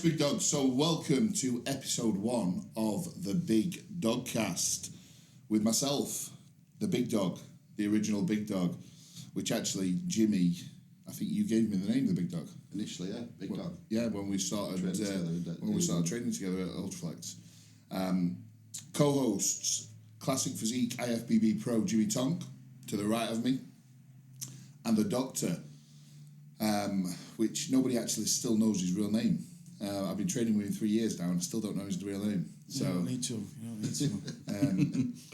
Big Dog. So welcome to episode 1 of the Big Dog Cast with myself, the Big Dog, the original Big Dog, which actually Jimmy, I think you gave me the name of the Big Dog initially. Yeah, Big Dog. Yeah, when we started training together at Ultraflex. Co-hosts, Classic Physique IFBB Pro Jimmy Tonk to the right of me, and the Doctor, which nobody actually still knows his real name. I've been training with him 3 years now and I still don't know his real name. So you don't need to.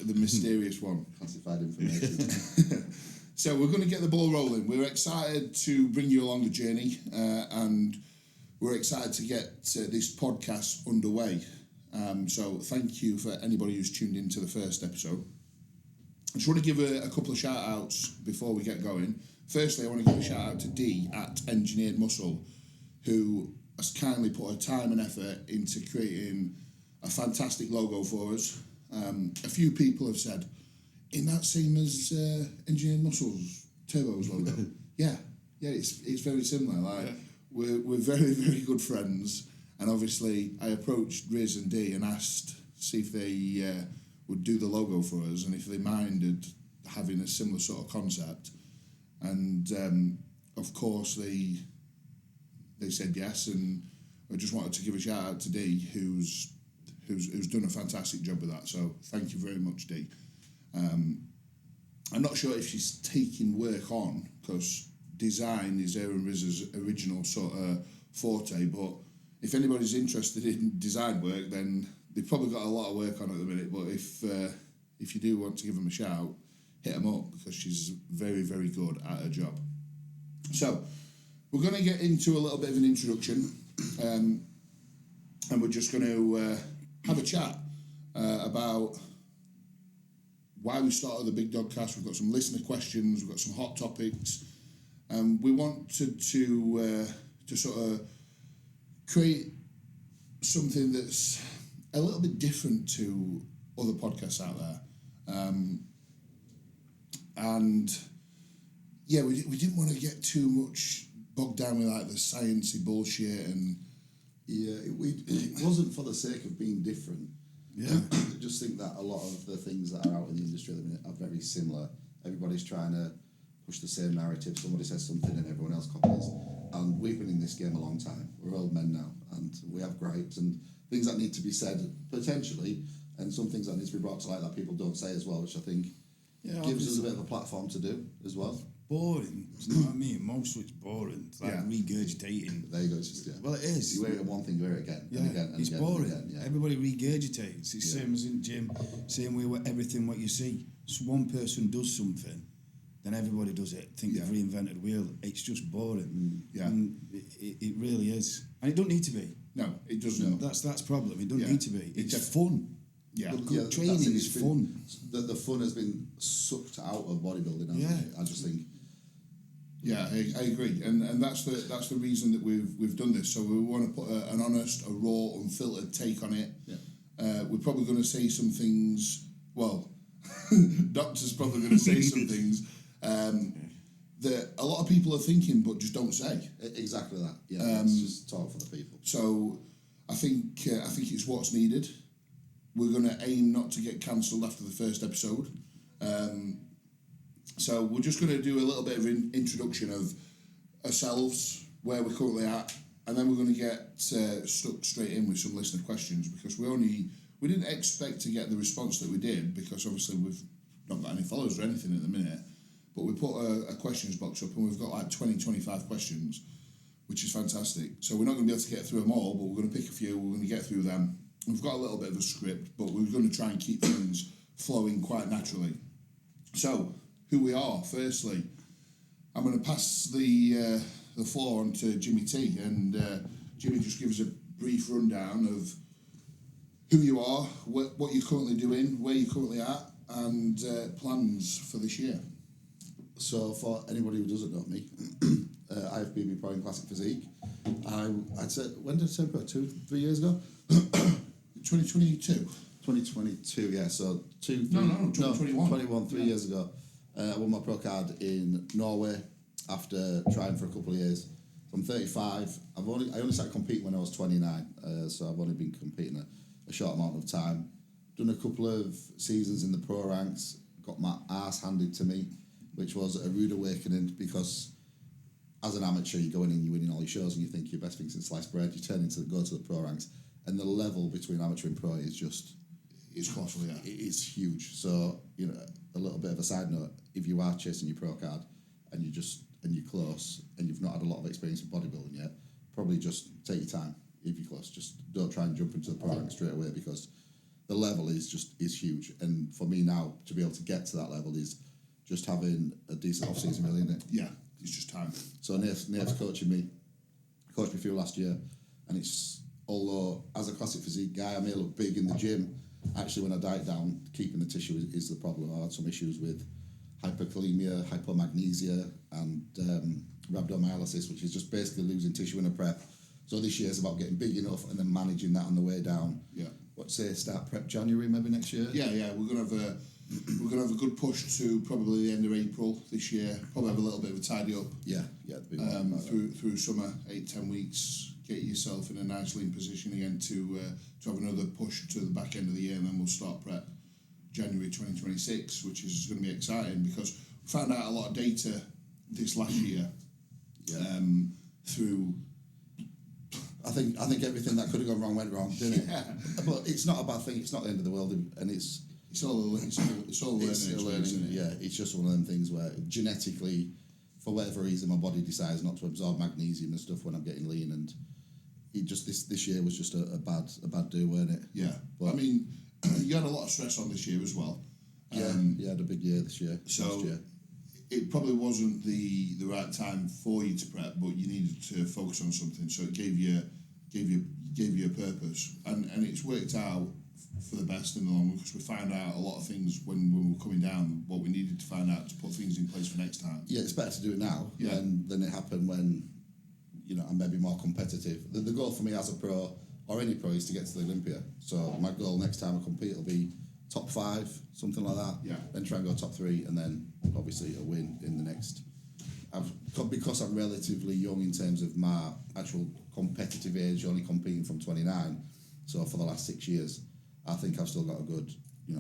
The mysterious one. Classified information. So we're going to get the ball rolling. We're excited to bring you along the journey, and we're excited to get this podcast underway. So thank you for anybody who's tuned into the first episode. I just want to give a couple of shout outs before we get going. Firstly, I want to give a shout out to Dee at Engineered Muscle, who has kindly put her time and effort into creating a fantastic logo for us. A few people have said, "Isn't that same as Engineered Muscle's Turbo's logo?" yeah, it's very similar. We're very, very good friends, and obviously I approached Riz and Dee and asked see if they would do the logo for us and if they minded having a similar sort of concept. And of course they said yes, and I just wanted to give a shout out to Dee, who's done a fantastic job with that. So thank you very much, Dee. I'm not sure if she's taking work on, because design is her and Riz's original sort of forte, but if anybody's interested in design work, then they've probably got a lot of work on at the minute. But if you do want to give them a shout, hit them up, because she's very, very good at her job. So we're going to get into a little bit of an introduction, and we're just going to have a chat about why we started the Big Dog Cast. We've got some listener questions, we've got some hot topics, and we wanted to sort of create something that's a little bit different to other podcasts out there. And yeah, we didn't want to get too much bogged down with like the sciencey bullshit, and yeah, it wasn't for the sake of being different. Yeah, I just think that a lot of the things that are out in the industry at the minute are very similar. Everybody's trying to push the same narrative. Somebody says something and everyone else copies. And we've been in this game a long time. We're old men now, and we have gripes and things that need to be said potentially, and some things that need to be brought to light that people don't say as well, which I think gives us a bit of a platform to do as well. Boring, you know what I mean? Most of it's boring. It's like regurgitating. There you go. It's just, Well, it is. You hear it in one thing, you hear it again, and again, and it's again, boring. and again, Everybody regurgitates. It's the same as in gym, same way with everything what you see. So one person does something, then everybody does it. Think they've reinvented the wheel. It's just boring. And it really is. And it don't need to be. no, it doesn't. That's the problem. It don't need to be. It's fun. Yeah, Training is fun. The fun has been sucked out of bodybuilding. Hasn't it? I just think. Yeah, I agree, and that's the reason that we've done this. So we want to put an honest, a raw, unfiltered take on it. Yeah. We're probably going to say some things. Well, Doctor's probably going to say some things that a lot of people are thinking but just don't say. Exactly that. Yeah, it's just talk for the people. So I think it's what's needed. We're going to aim not to get cancelled after the first episode. So we're just going to do a little bit of an introduction of ourselves, where we're currently at, and then we're going to get stuck straight in with some listener questions, because we didn't expect to get the response that we did, because obviously we've not got any followers or anything at the minute, but we put a questions box up and we've got like 20-25 questions, which is fantastic. So we're not going to be able to get through them all, but we're going to pick a few, we're going to get through them. We've got a little bit of a script, but we're going to try and keep things flowing quite naturally. So, who we are, firstly, I'm going to pass the floor on to Jimmy T, and Jimmy, just give us a brief rundown of who you are, what you're currently doing, where you're currently at, and plans for this year. So, for anybody who doesn't know me, IFBB Pro in Classic Physique. I'd say, when did I turn pro? 2-3 years ago? 2022. 2022, yeah. So 2021. 21, 3 years ago. I won my pro card in Norway after trying for a couple of years. I'm 35. I only started competing when I was 29, so I've only been competing a short amount of time. Done a couple of seasons in the pro ranks, got my arse handed to me, which was a rude awakening because as an amateur, you go in and you're winning all your shows and you think you're best thing since sliced bread. You go to the pro ranks, and the level between amateur and pro is just... It's costly, yeah. It's huge. So, a little bit of a side note, if you are chasing your pro card and you're close and you've not had a lot of experience in bodybuilding yet, probably just take your time if you're close. Just don't try and jump into the pro rank straight away because the level is huge. And for me now, to be able to get to that level is just having a decent off-season, really, isn't it? Yeah, it's just time. So Nave's coaching me. Coached me through last year, and although as a classic physique guy, I may look big in the gym, actually when I diet down, keeping the tissue is the problem. I had some issues with hyperkalemia, hypomagnesia, and rhabdomyolysis, which is just basically losing tissue in a prep. So this year is about getting big enough and then managing that on the way down. Yeah. Start prep January maybe next year? Yeah. We're gonna have a good push to probably the end of April this year. Probably have a little bit of a tidy up. Yeah. Through summer, 8-10 weeks, get yourself in a nice lean position again to have another push to the back end of the year, and then we'll start prep January 2026, which is going to be exciting because we found out a lot of data this last year. Through. I think everything that could have gone wrong went wrong, didn't it? But it's not a bad thing. It's not the end of the world, and it's all learning. Yeah, it's just one of them things where genetically, for whatever reason, my body decides not to absorb magnesium and stuff when I'm getting lean, and it just this year was just a bad do, weren't it? Yeah, but I mean, you had a lot of stress on this year as well. Yeah, you had a big year this year. So last year. It probably wasn't the right time for you to prep, but you needed to focus on something. So it gave you a purpose, and it's worked out for the best in the long run because we found out a lot of things when we were coming down, what we needed to find out to put things in place for next time. Yeah, it's better to do it now than it happened when I'm maybe more competitive. The goal for me as a pro or any pro is to get to the Olympia. So my goal next time I compete will be top 5, something like that. Yeah. Then try and go top 3, and then obviously a win in the next. Because I'm relatively young in terms of my actual competitive age, only competing from 29. So for the last 6 years, I think I've still got a good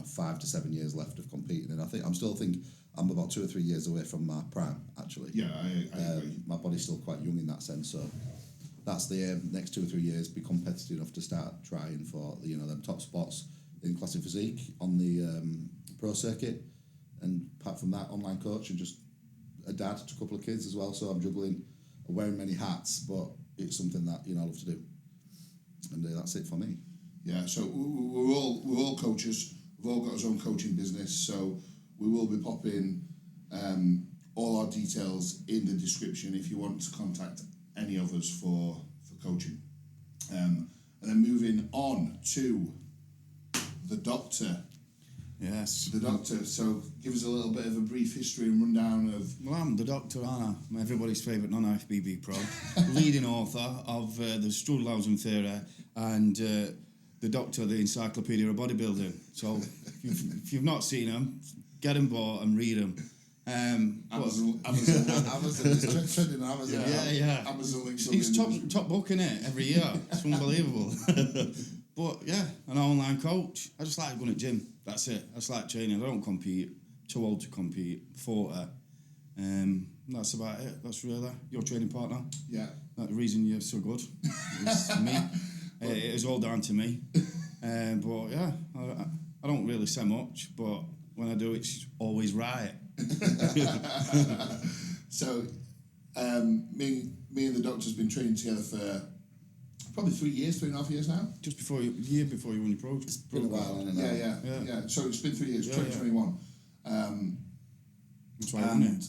5 to 7 years left of competing, and I think I'm about 2 or 3 years away from my prime actually. Yeah, I agree. My body's still quite young in that sense, so that's the aim. Next 2 or 3 years, be competitive enough to start trying for them top spots in classic physique on the pro circuit, and apart from that, online coach and just a dad to a couple of kids as well. So I'm juggling, wearing many hats, but it's something that I love to do, and that's it for me. Yeah, so we're all coaches. We've all got our own coaching business, so we will be popping all our details in the description if you want to contact any of us for coaching. And then moving on to the doctor. Yes. The doctor. So give us a little bit of a brief history and rundown of... Well, I'm the doctor, aren't I? I'm everybody's favourite non-IFBB pro, leading author of the Strudelhausen Theory and the Doctor, the Encyclopedia of Bodybuilding. So if you've not seen them, get them bought and read them. Amazon It's trending on Amazon. Yeah. Amazon links. It's top book, innit? Every year. It's unbelievable. But yeah, an online coach. I just like going to gym. That's it. I just like training. I don't compete. Too old to compete. 40. That's about it. That's really your training partner. Yeah. That's the reason you're so good. It's me. It is all down to me. But yeah, I don't really say much, but when I do, it's always right. So, me and the doctor's been training together for probably 3.5 years now. Just before you won your pro. It's been a while, hasn't it? Yeah. So it's been 3 years, 2021. That's why I won it.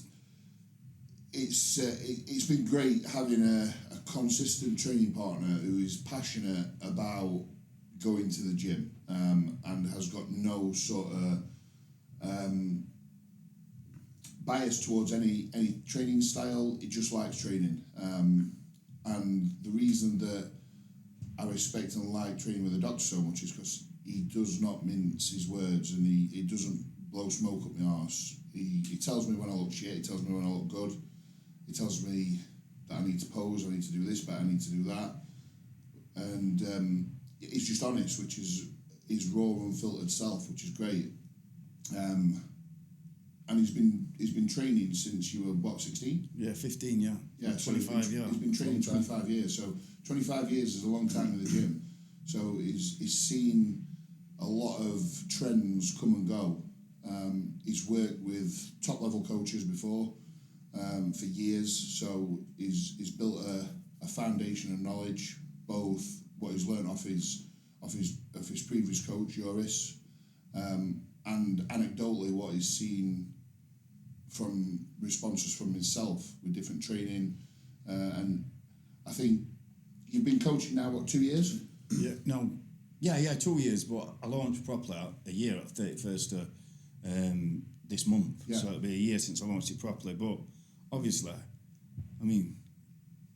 It's been great having a consistent training partner who is passionate about going to the gym and has got no sort of bias towards any training style. He just likes training, and the reason that I respect and like training with the doctor so much is because he does not mince his words, and he doesn't blow smoke up my arse. He tells me when I look shit, he tells me when I look good, he tells me that I need to pose, I need to do this, but I need to do that. And he's just honest, which is his raw, unfiltered self, which is great. And he's been training since you were, what, 16? Yeah, 15, yeah. Yeah, 25 years. He's been training 25 years, so 25 years is a long time in the gym. So he's seen a lot of trends come and go. He's worked with top-level coaches before for years, so he's built a foundation of knowledge, both what he's learned off his previous coach, Joris, and anecdotally what he's seen from responses from himself with different training. And I think you've been coaching now, what, 2 years? Yeah, 2 years, but I launched properly a year at 31st of this month. Yeah. So it'll be a year since I launched it properly. But obviously, I mean,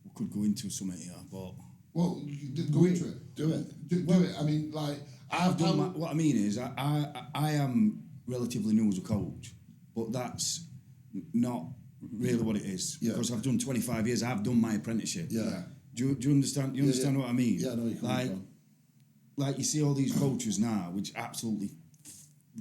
we could go into something here, but... Well, go into it. Do it. Do it. I mean, like... I've done what I mean is, I am relatively new as a coach, but that's not really what it is. Yeah. Because I've done 25 years, I've done my apprenticeship. Yeah. Do you understand? You understand what I mean? Yeah, I know what you're coming from. Like you see all these coaches now, which absolutely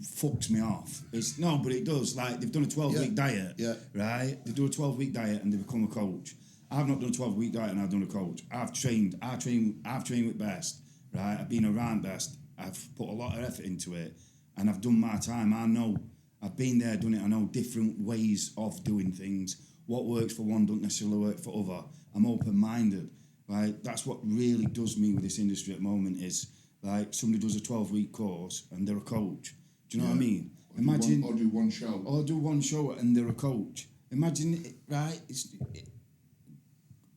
fucks me off. But it does. Like they've done a 12-week diet, right? They do a 12-week diet and they become a coach. I've not done a 12-week diet and I've done a coach. I've trained with Best, right? I've been around Best. I've put a lot of effort into it, and I've done my time. I know. I've been there, done it. I know different ways of doing things. What works for one doesn't necessarily work for other. I'm open-minded. Right? That's what really does me with this industry at the moment is like somebody does a 12-week course and they're a coach. Do you know what I mean? Or do one show. Or do one show and they're a coach. Imagine, right?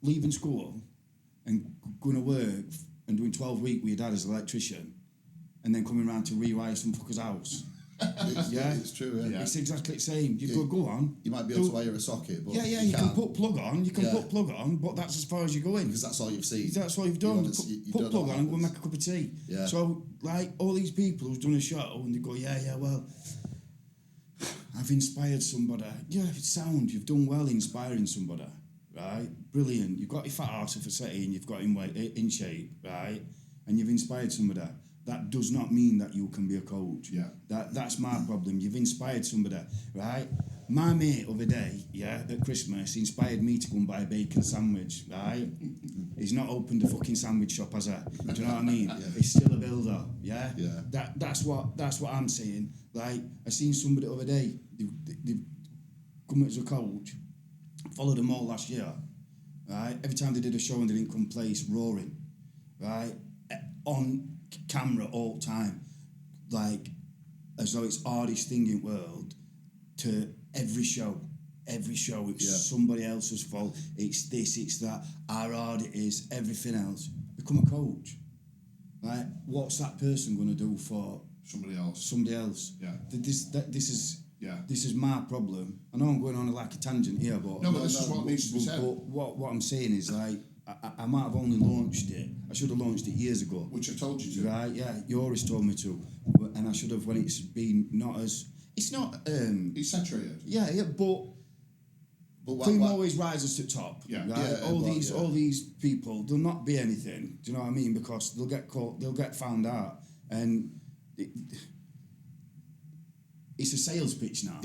Leaving school and going to work and doing 12 weeks with your dad as an electrician and then coming around to rewire some fucker's house. It's true, yeah. It's exactly the same. You go on. You might be able to wire a socket, but you can put plug on. You can put plug on, but that's as far as you're going. Because that's all you've seen. That's all you've done. Put plug on and go and make a cup of tea. Yeah. So, like, all these people who've done a show and they go, well, I've inspired somebody. Yeah, it's sound. You've done well inspiring somebody, right? Brilliant. You've got your fat arse off a settee and you've got him in shape, right? And you've inspired somebody. That does not mean that you can be a coach. Yeah. That's my problem. You've inspired somebody, right? My mate over day, at Christmas, inspired me to go and buy a bacon sandwich, right? He's not opened a fucking sandwich shop, has he? Do you know what I mean? He's still a builder, yeah? That's what I'm saying. Like, I seen somebody the other day, they've come as a coach, followed them all last year, right? Every time they did a show and they didn't come place, roaring, right? On camera all the time, like as though it's the hardest thing in the world. To every show it's somebody else's fault, it's this, it's that, how hard it is, everything else. Become a coach, right? What's that person going to do for somebody else? This is my problem. I know I'm going on like a tangent here, but this is what needs to be said. But what I'm saying is, like, I might have only launched it. I should have launched it years ago. Which I told you to. Right, yeah. You always told me to. And I should have when it's been not as... It's not... it's saturated. Yeah, but cream always rises to top. Yeah. Right? Yeah, all these people, they'll not be anything. Do you know what I mean? Because they'll get caught, they'll get found out. And... It's a sales pitch now.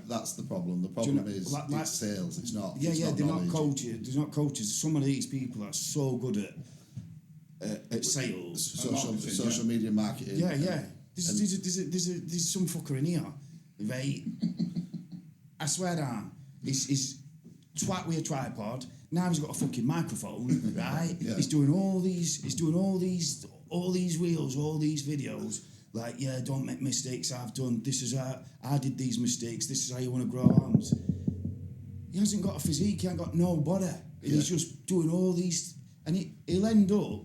That's the problem. The problem is it's sales. It's not. Yeah, it's they're not not coaches. They're not coaches. Some of these people are so good at sales, social media marketing. Yeah. There's some fucker in here, right? I swear down. He's twat with a tripod. Now he's got a fucking microphone, right? He's doing all these reels, all these videos. Like, don't make mistakes. I've done this is how I did these mistakes. This is how you want to grow arms. He hasn't got a physique. He ain't got no body. And he's just doing all these, and he'll end up,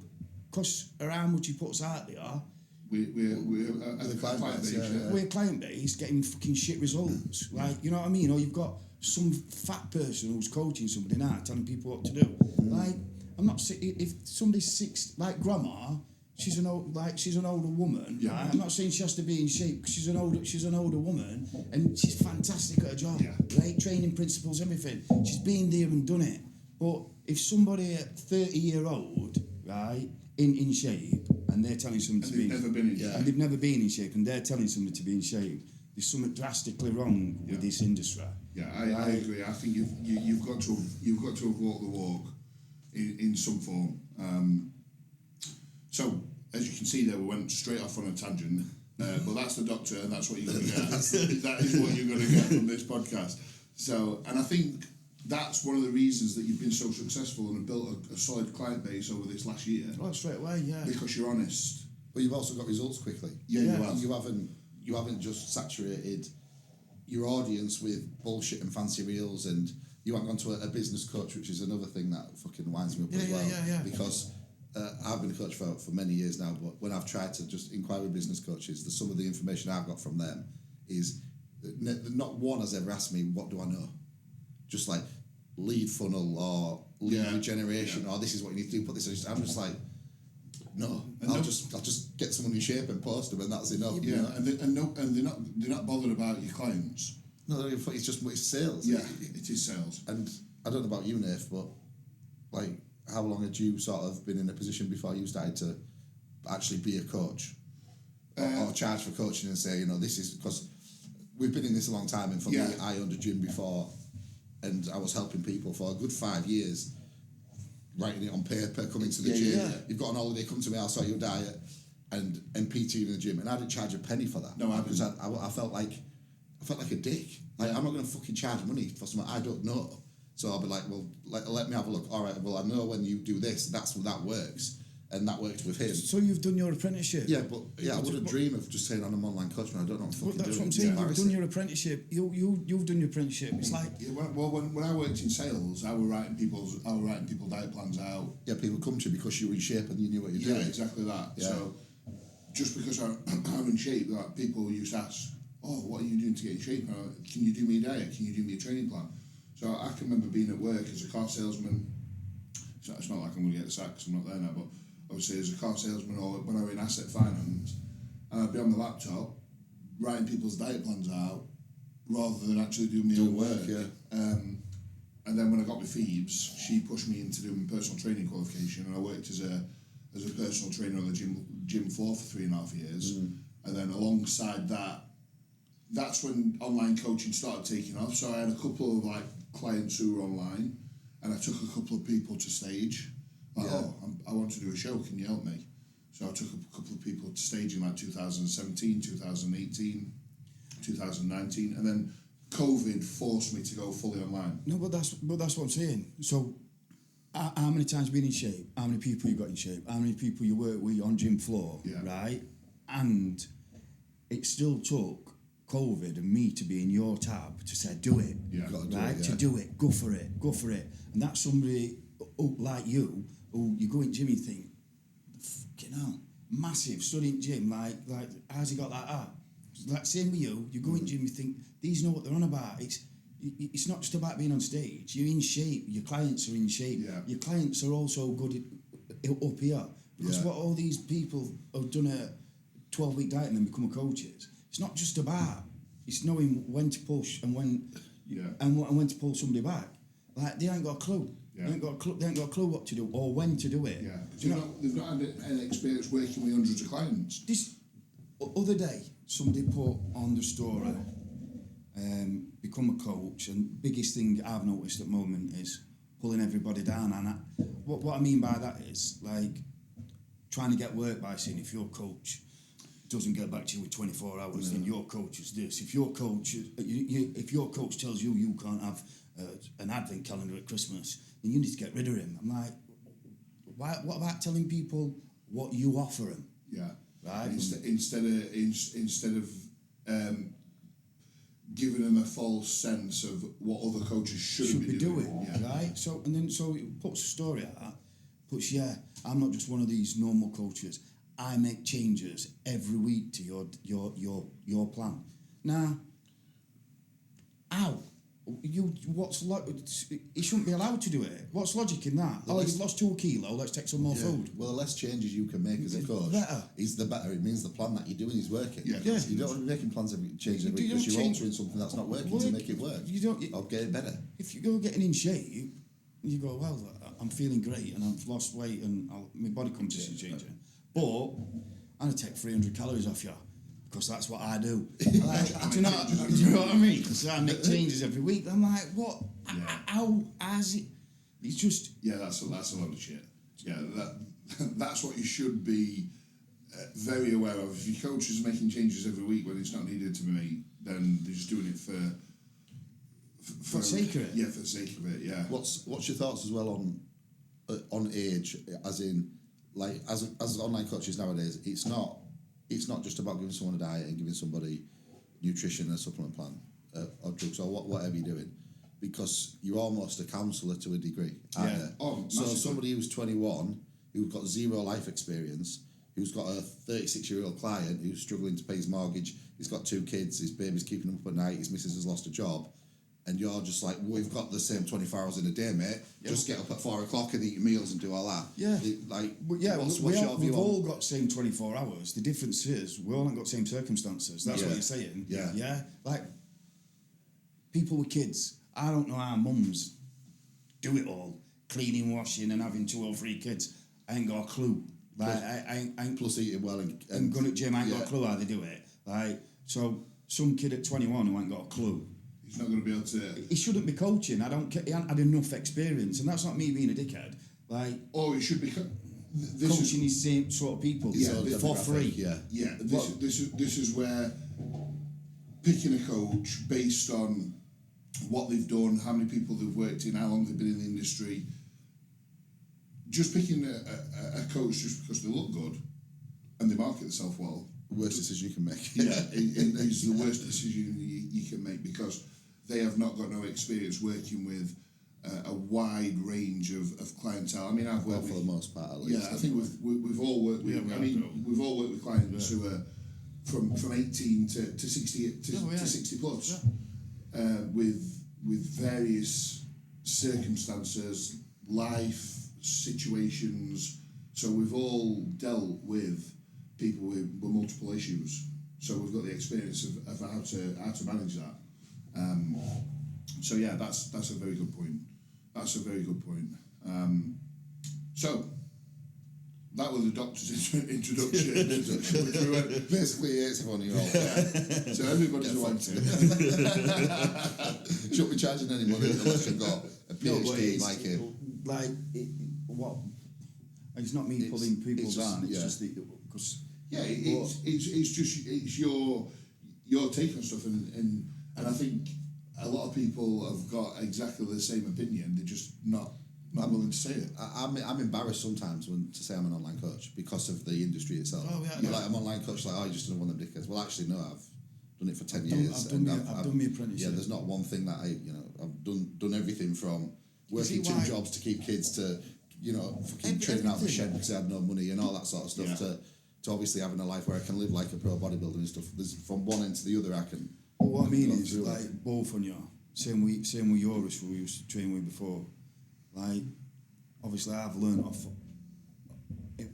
because of how much he puts out there. We're a client base. We're a client base getting fucking shit results. Like, you know what I mean? Or you've got some fat person who's coaching somebody now, telling people what to do. Like, I'm not saying if somebody's six, like grandma. She's an older woman. Yeah. Right? I'm not saying she has to be in shape because she's an older woman and she's fantastic at her job. Yeah. Right? Training principles, everything. She's been there and done it. But if somebody at 30-year-old, right, in shape, and they're telling somebody to be... never been in shape. And they've never been in shape, and they're telling somebody to be in shape, there's something drastically wrong with this industry. Yeah, I agree. I think you've got to have walked the walk in some form. So as you can see there, we went straight off on a tangent. But that's the doctor, and that's what you're going to get. That is what you're going to get from this podcast. So, and I think that's one of the reasons that you've been so successful and have built a solid client base over this last year. Oh, straight away, yeah. Because you're honest. But you've also got results quickly. Yeah. You haven't just saturated your audience with bullshit and fancy reels, and you haven't gone to a business coach, which is another thing that fucking winds me up as well. Yeah. Because I've been a coach for many years now, but when I've tried to just inquire with business coaches, some of the information I've got from them is not one has ever asked me, what do I know? Just like lead funnel or lead generation or this is what you need to do, put this. I'm just like, no, I'll just get someone in shape and post them, and that's enough. Yeah, you know? and they're not bothered about your clients. No, it's sales. Yeah, it is sales. And I don't know about you, Nath, but like, how long had you sort of been in a position before you started to actually be a coach or charge for coaching and say, this is because we've been in this a long time, and for me, I owned a gym before, and I was helping people for a good 5 years. Writing it on paper, coming to the gym. You've got an holiday, come to me, I'll sort your diet, and PT in the gym. And I didn't charge a penny for that. No, because I felt like a dick. Like, I'm not going to fucking charge money for something I don't know. So I'll be like, well, let me have a look. All right, well, I know when you do this, that works, and that worked with him. So you've done your apprenticeship? Yeah, but I wouldn't dream of just saying I'm an online coach when I don't know what fucking that's doing. what I'm saying. You've done your apprenticeship. You've done your apprenticeship. It's like well, when I worked in sales, I was writing people diet plans out. Yeah, people come to you because you were in shape and you knew what you're doing. Yeah, exactly that. Yeah. So just because I'm in shape, like, people used to ask, "Oh, what are you doing to get in shape? Can you do me a diet? Can you do me a training plan?" So I can remember being at work as a car salesman. It's not like I'm going to get sacked because I'm not there now, but obviously as a car salesman or when I was in asset finance, and I'd be on the laptop writing people's diet plans out rather than actually doing my own work. Yeah. And then when I got with Phoebes, she pushed me into doing personal training qualification, and I worked as a personal trainer on the gym floor for 3.5 years. And then alongside that, that's when online coaching started taking off. So I had a couple of clients who were online, and I took a couple of people to stage. I want to do a show, can you help me? So I took a couple of people to stage in 2017, 2018, 2019, and then COVID forced me to go fully online. No, but that's what I'm saying. So how many times been in shape? How many people you got in shape? How many people you work with on gym floor? Right? And it still took COVID and me to be in your tab to say, do it, right? To do it, go for it. And that's somebody like you, who you go in gym and you think, fucking hell, massive, studying gym, like how's he got like that? Like same with you go in gym, you think, these know what they're on about. It's not just about being on stage, you're in shape, your clients are in shape, your clients are also good up here. Because what all these people have done a 12-week diet and then become coaches, it's not just about, it's knowing when to push and when when to pull somebody back. Like, they ain't got a clue. They ain't got a clue what to do or when to do it. Yeah, they've not had any experience working with hundreds of clients. This other day, somebody put on the story, become a coach, and biggest thing I've noticed at the moment is pulling everybody down. And what I mean by that is like trying to get work by saying, if your coach doesn't get back to you with 24 hours, then your coach is this. If your coach tells you can't have an advent calendar at Christmas, then you need to get rid of him. I'm like, what about telling people what you offer them? Yeah. Right. Instead of giving them a false sense of what other coaches should be doing. Right. So it puts a story out. Puts I'm not just one of these normal coaches. I make changes every week to your plan. Now, how? You shouldn't be allowed to do it. What's logic in that? He's lost 2 kilo, let's take some more food. Well, the less changes you can make as a coach, the better. It means the plan that you're doing is working. You don't want to be making plans every week because you're altering something that's not working to make it work. Or get it better. If you go getting in shape, you go, well, I'm feeling great and I've lost weight and my body composition changing. But I'm going to take 300 calories off you because that's what I do. Like, do you know what I mean? So I make changes every week. I'm like, what? How is it? It's just... Yeah, that's a lot of shit. Yeah, that's what you should be very aware of. If your coach is making changes every week when it's not needed to be made, then they're just doing it for the sake of it. Yeah, for the sake of it. Yeah. What's your thoughts as well on age, as in, like, as online coaches nowadays, it's not just about giving someone a diet and giving somebody nutrition and a supplement plan or drugs or whatever you're doing, because you're almost a counsellor to a degree. Yeah. So somebody who's 21, who's got zero life experience, who's got a 36-year-old client who's struggling to pay his mortgage, he's got 2 kids, his baby's keeping him up at night, his missus has lost a job, and you're just like, we've got the same 24 hours in a day, mate. Yeah. Just get up at 4 o'clock and eat your meals and do all that. Yeah. What's your view we've on... all got the same 24 hours. The difference is we all haven't got the same circumstances. That's what you're saying. Yeah. Yeah. Like, people with kids, I don't know how mums do it all. Cleaning, washing and having 2 or 3 kids. I ain't got a clue. Like, I ain't plus eating well and going to the gym, I ain't got a clue how they do it. Like, so some kid at 21 who ain't got a clue, he's not going to be able to... He shouldn't be coaching. He hasn't had enough experience, and that's not me being a dickhead. Like, he should be coaching these same sort of people for free. Yeah. This is where picking a coach based on what they've done, how many people they've worked in, how long they've been in the industry. Just picking a coach just because they look good and they market themselves well. Worst decision you can make. It's the worst decision you can make, because they have not got no experience working with a wide range of clientele. I mean, I've worked for the most part, at least. Yeah, I think we've all worked with. We've all worked with clients who are from 18 to 60 to 60 plus, with various circumstances, life situations. So we've all dealt with people with multiple issues. So we've got the experience of how to manage that. So yeah, that's a very good point. That's a very good point. So that was the doctor's introduction. Basically, it's everyone you're all. So everybody's wanted. Shouldn't be charging any money unless you've got a PhD like him. It's not me pulling people down. It's just because. Yeah, it's your take on stuff, and I think a lot of people have got exactly the same opinion. They're just not willing to say it. I'm embarrassed sometimes to say I'm an online coach because of the industry itself. Like, I'm an online coach, like, you just don't want them dickheads. Well, actually, no, I've done it for 10 years. I've done my apprenticeship. Yeah, there's not one thing that I've done everything from working 2 jobs to keep kids to, fucking training out of the shed because I had no money and all that sort of stuff to obviously having a life where I can live like a pro bodybuilder and stuff. There's from one end to the other I can... But what I mean is, like, both on you, same with Yoris, who we used to train with before. Like, obviously I've learned off...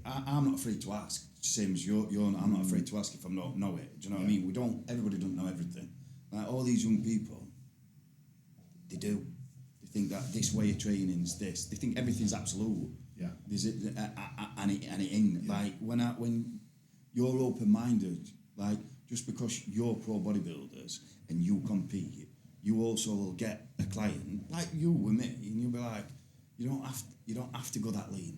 I'm not afraid to ask, same as you're not. I'm not afraid to ask if I don't know it. Do you know what I mean? Everybody don't know everything. Like, all these young people, they do. They think that this way of training is this. They think everything's absolute. Yeah. And it ain't. Yeah. Like, when you're open-minded, like, just because you're pro bodybuilders and you compete, you also will get a client like you with me, and you'll be like, you don't have to go that lean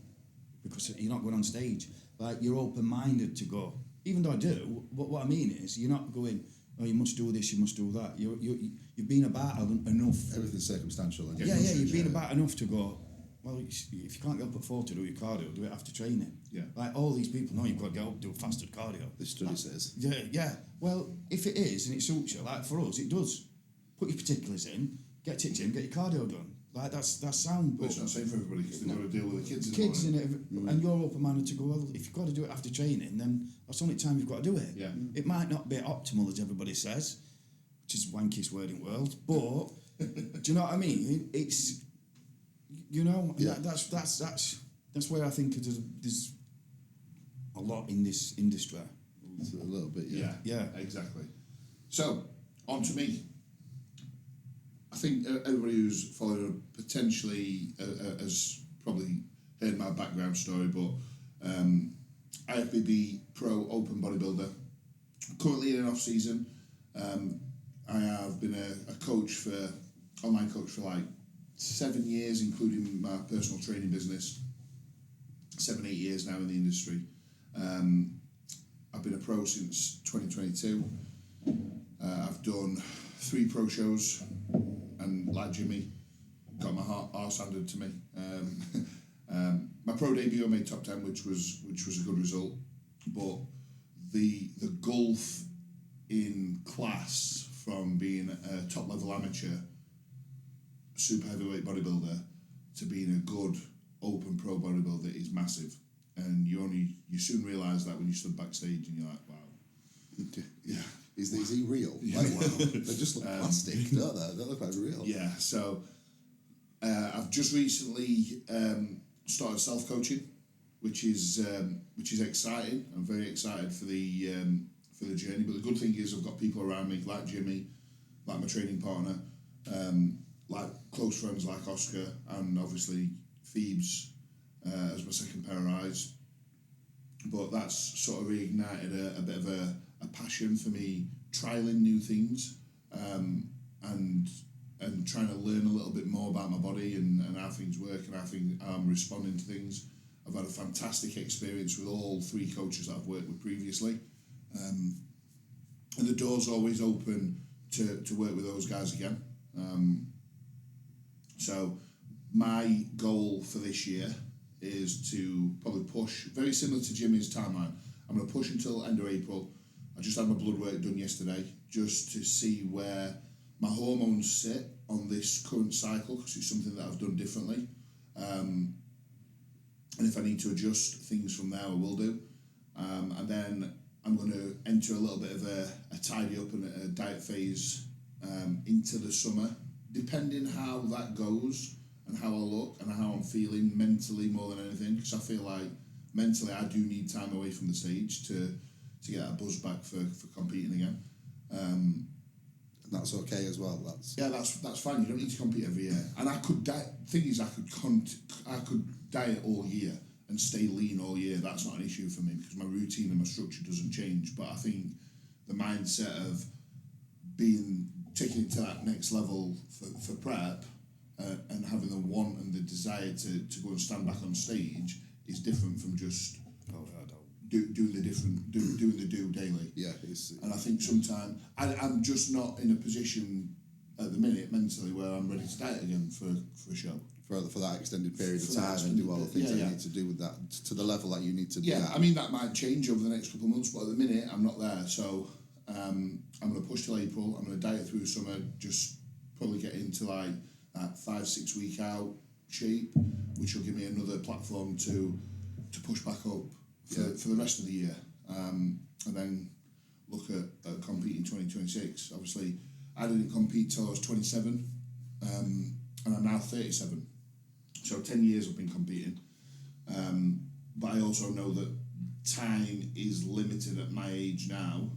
because you're not going on stage. Like, you're open-minded to go. Even though I do, what I mean is, you're not going, oh, you must do this, you must do that. You've been about enough. Everything's circumstantial. You've been about enough to go, well, if you can't get up at 4 to do your cardio, do it after training. Yeah. Like, all these people know you've got to get up, do faster cardio. The study says. Yeah. Well, if it is and it suits you, like for us, it does. Put your particulars in, get to the gym, get your cardio done. Like, that's sound. But it's not the same for everybody because they've got to deal with the kids. Kids in it, and you're open-minded to go, well, if you've got to do it after training, then that's the only time you've got to do it. Yeah. It might not be optimal, as everybody says, which is the wankiest word in the world, but do you know what I mean? It's, that's where I think there's a lot in this industry. A little bit, yeah. Exactly. So, on to me. I think everybody who's followed potentially has probably heard my background story, but IFBB Pro Open Bodybuilder. Currently in an off season. I have been a coach online coach for like 7 years, including my personal training business. 7-8 years now in the industry. I've been a pro since 2022. I've done 3 pro shows, and like Jimmy, got my arse handed to me. My pro debut I made top 10, which was a good result, but the gulf in class from being a top level amateur, super heavyweight bodybuilder, to being a good open pro bodybuilder is massive, and you soon realise that when you stood backstage and you're like, wow, yeah, is he real? Yeah. Like, wow, they just look plastic, don't they? They look like real. Yeah, so I've just recently started self coaching, which is exciting. I'm very excited for the journey. But the good thing is I've got people around me like Jimmy, like my training partner, like close friends like Oscar, and obviously Phoebes as my second pair of eyes. But that's sort of reignited a bit of a passion for me, trialing new things, and trying to learn a little bit more about my body and how things work and how I'm responding to things. I've had a fantastic experience with all 3 coaches that I've worked with previously, and the door's always open to work with those guys again. So my goal for this year is to probably push, very similar to Jimmy's timeline. I'm going to push until end of April. I just had my blood work done yesterday just to see where my hormones sit on this current cycle, because it's something that I've done differently. And if I need to adjust things from there, I will do. And then I'm going to enter a little bit of a tidy up and a diet phase into the summer, depending how that goes and how I look and how I'm feeling mentally more than anything, because I feel like mentally I do need time away from the stage to get that buzz back for competing again. And that's okay as well. That's fine. You don't need to compete every year. And I could diet. Thing is, I could diet all year and stay lean all year. That's not an issue for me because my routine and my structure doesn't change. But I think the mindset of taking it to that next level for prep and having the want and the desire to go and stand back on stage is different from just doing the do daily. Yeah, and I think sometimes I'm just not in a position at the minute mentally where I'm ready to diet again for a show. For that extended period of time and do all the things that you need to do with that to the level that you need to be at. I mean, that might change over the next couple of months, but at the minute I'm not there. So I'm going to push till April. I'm going to diet through summer, just probably get into like that 5-6 week out shape, which will give me another platform to push back up for the rest of the year, and then look at competing 2026. Obviously, I didn't compete till I was 27, and I'm now 37. So 10 years I've been competing, but I also know that time is limited at my age now.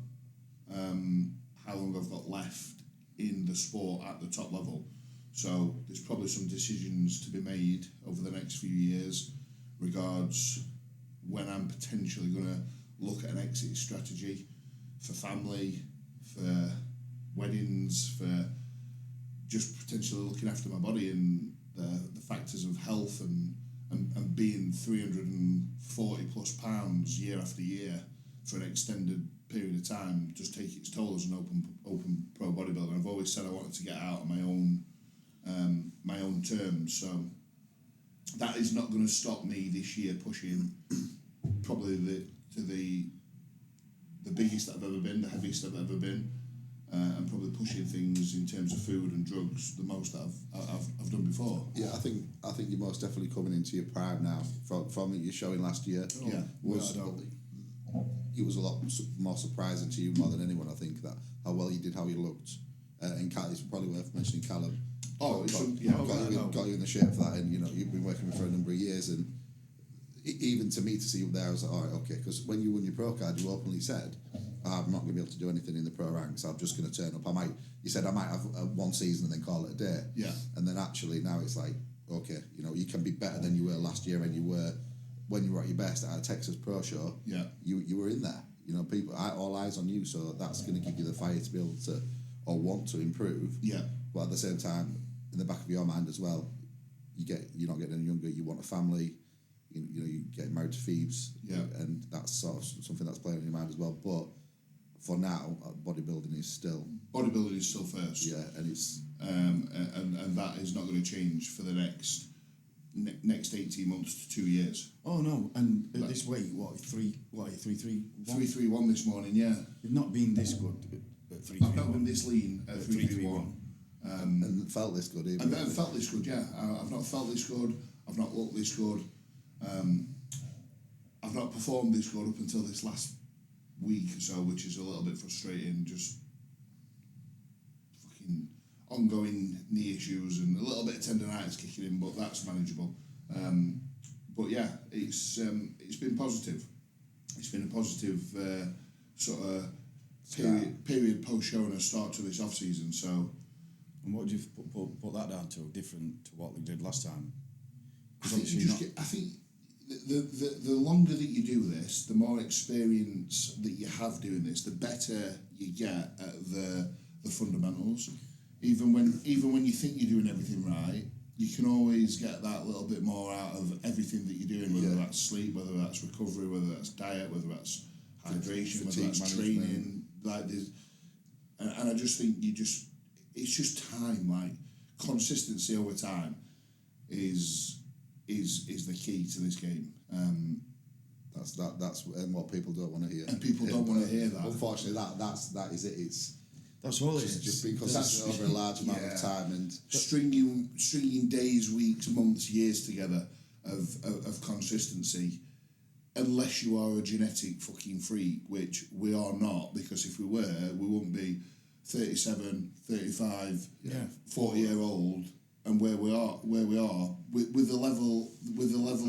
How long I've got left in the sport at the top level. So there's probably some decisions to be made over the next few years regards when I'm potentially going to look at an exit strategy for family, for weddings, for just potentially looking after my body and the factors of health and being 340 plus pounds year after year for an extended period of time just take its toll as an open pro bodybuilder. I've always said I wanted to get out on my own terms, so that is not going to stop me this year pushing probably the biggest that I've ever been, the heaviest I've ever been, and probably pushing things in terms of food and drugs the most that I've done before. Yeah, I think you're most definitely coming into your prime now. From your showing last year, it was a lot more surprising to you more than anyone. I think that how well you did, how you looked, and it's probably worth mentioning Callum. Got you in the shape for that, and you've been working with for a number of years, and even to me to see you there, I was like, all right, okay, because when you won your pro card, you openly said, I'm not going to be able to do anything in the pro ranks. I'm just going to turn up. You said I might have one season and then call it a day. Yeah. And then actually now it's like okay, you can be better than you were last year, and you were when you were at your best at a Texas Pro Show. Yeah, you were in there. People, all eyes on you, so that's going to give you the fire to be able to or want to improve. Yeah, but at the same time, in the back of your mind as well, you're not getting any younger. You want a family. You're getting married to Phoebes. Yeah, and that's sort of something that's playing on your mind as well. But for now, bodybuilding is still first. Yeah, and it's and that is not going to change for the next 18 months to 2 years. Oh no! And this weight, what 331 this morning. Yeah, you've not been this good at 331. I've not been this lean at 331. And felt this good. And then felt this good. Yeah, I've not felt this good. I've not looked this good. I've not performed this good up until this last week or so, which is a little bit frustrating. Just fucking ongoing knee issues and a little bit of tendonitis kicking in, but that's manageable. But yeah, it's been positive. It's been a positive sort of period post show and a start to this off season. So, and what do you put that down to? Different to what we did last time? I think the longer that you do this, the more experience that you have doing this, the better you get at the fundamentals. Even when you think you're doing everything right, you can always get that little bit more out of everything that you're doing, whether that's sleep, whether that's recovery, whether that's diet, whether that's hydration, whether that's training. Like this, and I just think it's just time. Like consistency over time is the key to this game. That's what people don't want to hear. And people don't want to hear that. Unfortunately, that is it. That's all it is. Just being consistent over a large amount of time and stringing days, weeks, months, years together of consistency. Unless you are a genetic fucking freak, which we are not, because if we were, we wouldn't be 37, 35, 40-year-old. And where we are with the level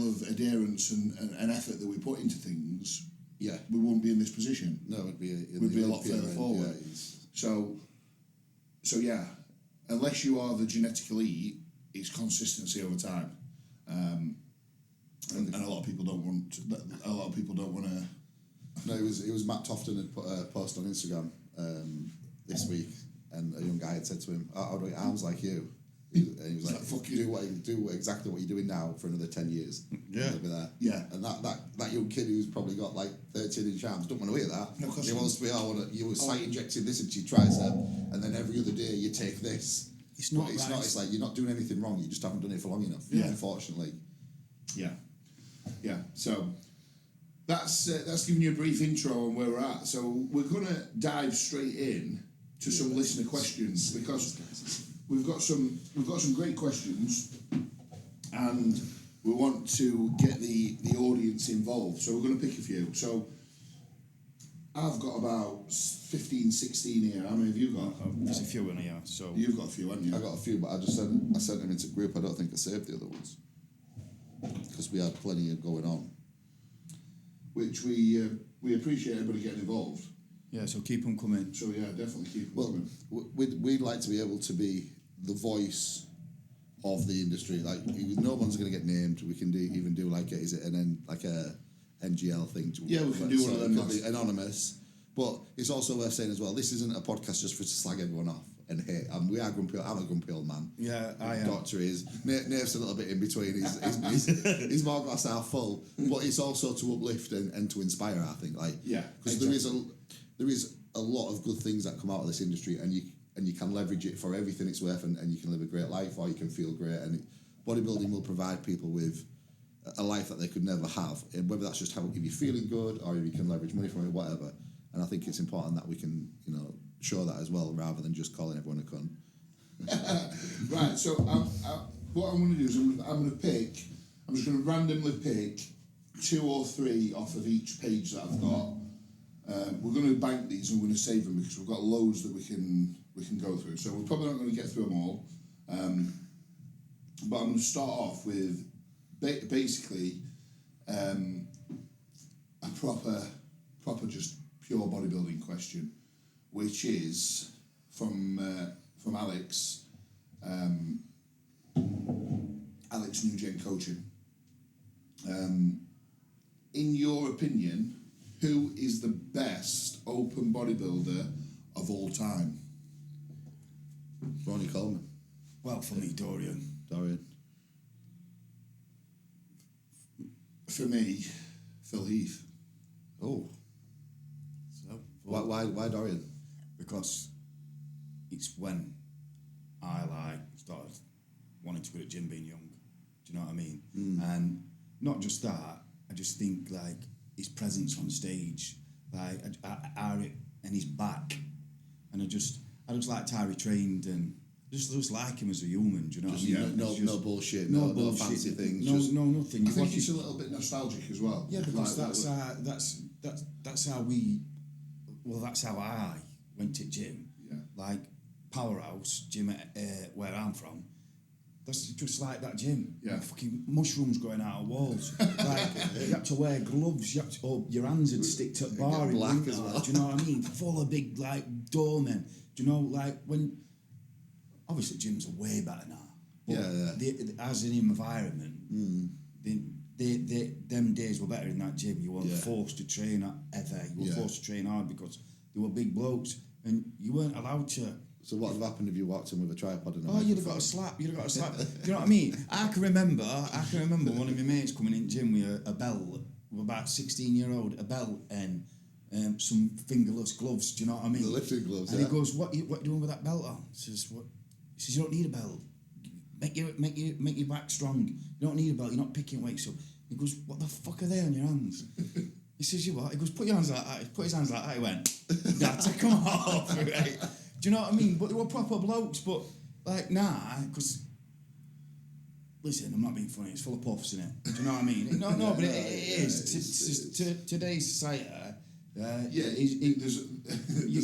of adherence and effort that we put into things, we wouldn't be in this position. No, we'd be a lot further forward. So yeah, unless you are the genetic elite, it's consistency over time, and a lot of people don't want. A lot of people don't want to. No, it was Matt Tofton had put a post on Instagram this week, and a young guy had said to him, "How do I get arms like you?" And he was like, "Fuck you! Do exactly what you're doing now for another 10 years. Yeah, you'll be there." Yeah, and that young kid who's probably got like 13-inch arms don't want to hear that. No, he wants to be, you were site injecting this into your tricep, and then every other day you take this. It's not. It's like you're not doing anything wrong. You just haven't done it for long enough. Yeah, unfortunately. Yeah. So that's giving you a brief intro on where we're at. So we're gonna dive straight in to some listener questions because we've got some great questions, and we want to get the audience involved. So we're going to pick a few. So I've got about 15, 16 here. How many have you got? There's a few in here. So you've got a few, haven't you? I got a few, but I sent them into group. I don't think I saved the other ones because we had plenty of going on. Which we appreciate everybody getting involved. Yeah, so keep them coming. So yeah, definitely keep them coming. We'd like to be able to be the voice of the industry. Like no one's going to get named. We can even do like a NGL thing. We can do one of them. It could be anonymous, but it's also worth saying as well. This isn't a podcast just for to slag everyone off and hate. We are grumpy. I'm a grumpy old man. Yeah, I am. Doctor is. Nave's a little bit in between. He's more glass half full, but it's also to uplift and to inspire. I think because there is a lot of good things that come out of this industry, and you can leverage it for everything it's worth, and you can live a great life, or you can feel great. And bodybuilding will provide people with a life that they could never have, and whether that's just how if you're feeling good, or if you can leverage money from it, whatever. And I think it's important that we can, show that as well, rather than just calling everyone a cunt. Right. So what I'm going to do is I'm just going to randomly pick 2 or 3 off of each page that I've got. We're going to bank these and we're going to save them because we've got loads that we can go through. So we're probably not going to get through them all. But I'm going to start off with basically a proper just pure bodybuilding question, which is from Alex. Alex Nugent Coaching. In your opinion, who is the best open bodybuilder of all time? Ronnie Coleman. Well, for me, Dorian. For me, Phil Heath. Oh. So Why Dorian? Because it's when I started wanting to go to gym being young. Do you know what I mean? And not just that, I just think like his presence on stage, like and his back, and I just liked how he trained and just like him as a human. Do you know what I mean? No bullshit, no fancy things. Nothing. I think it's a little bit nostalgic as well. Yeah, because that's how we. Well, that's how I went to gym. Yeah. Like Powerhouse gym where I'm from. That's just like that gym. Yeah. Fucking mushrooms growing out of walls. Like you had to wear gloves. Or your hands would stick to the bar. Black as well. Do you know what I mean? Full of big like doormen. Do you know like when? Obviously, gyms are way better now. But as an environment, them days were better in that gym. You weren't forced to train ever. You were forced to train hard because they were big blokes, and you weren't allowed to. So what would have happened if you walked in with a tripod and a you'd have got a slap. You'd have got a slap. Do you know what I mean? I can remember one of my mates coming in the gym with a belt, with about 16-year-old, a belt and some fingerless gloves. Do you know what I mean? The lifting gloves. And he goes, "What are you doing with that belt on?" He says, "What?" He says, "You don't need a belt. Make your back strong. You don't need a belt. You're not picking weights up." He goes, "What the fuck are they on your hands?" He says, "You what?" He goes, "Put your hands like that." He put his hands like that. He went, "Nah, take them off." Right? Do you know what I mean? But they were proper blokes. But like because listen, I'm not being funny. It's full of puffs, isn't it? Do you know what I mean? No, but it is. Today's society. There's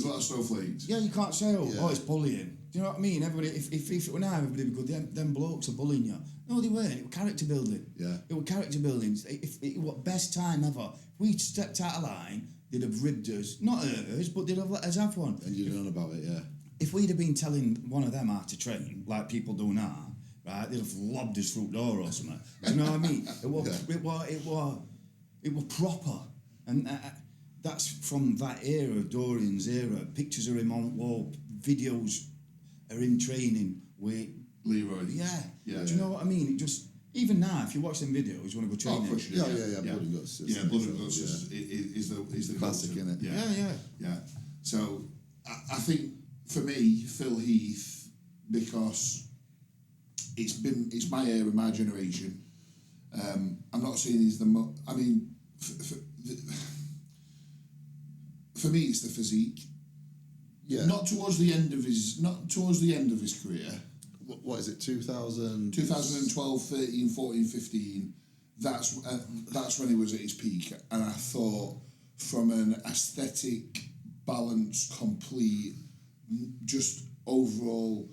a lot of snowflakes. Yeah, you can't say, it's bullying. Do you know what I mean? Everybody, if it were now, everybody would go, them blokes are bullying you. No, they weren't. It was character building. Yeah. It was character building. If it was best time ever. If we stepped out of line, they'd have ribbed us. Not hurt us, but they'd have let us have one. And you'd have known about it, yeah. If we'd have been telling one of them how to train, like people do now, right, they'd have lobbed us through the door or something. Do you know what I mean? It was proper. And that's from that era, Dorian's era. Pictures of him on wall, videos are him training with Leroy. Yeah. Do you know what I mean? It just even now, if you watch them videos, you want to go training. Yeah. Blood and Guts. Blood and Guts is the classic, isn't it? Yeah. So I think for me, Phil Heath, because it's my era, my generation. I'm not saying he's the I mean, for me, it's the physique. Yeah. Not towards the end of his career. What is it? 2012, 13, 14, 15. That's when he was at his peak, and I thought from an aesthetic, balanced, complete, just overall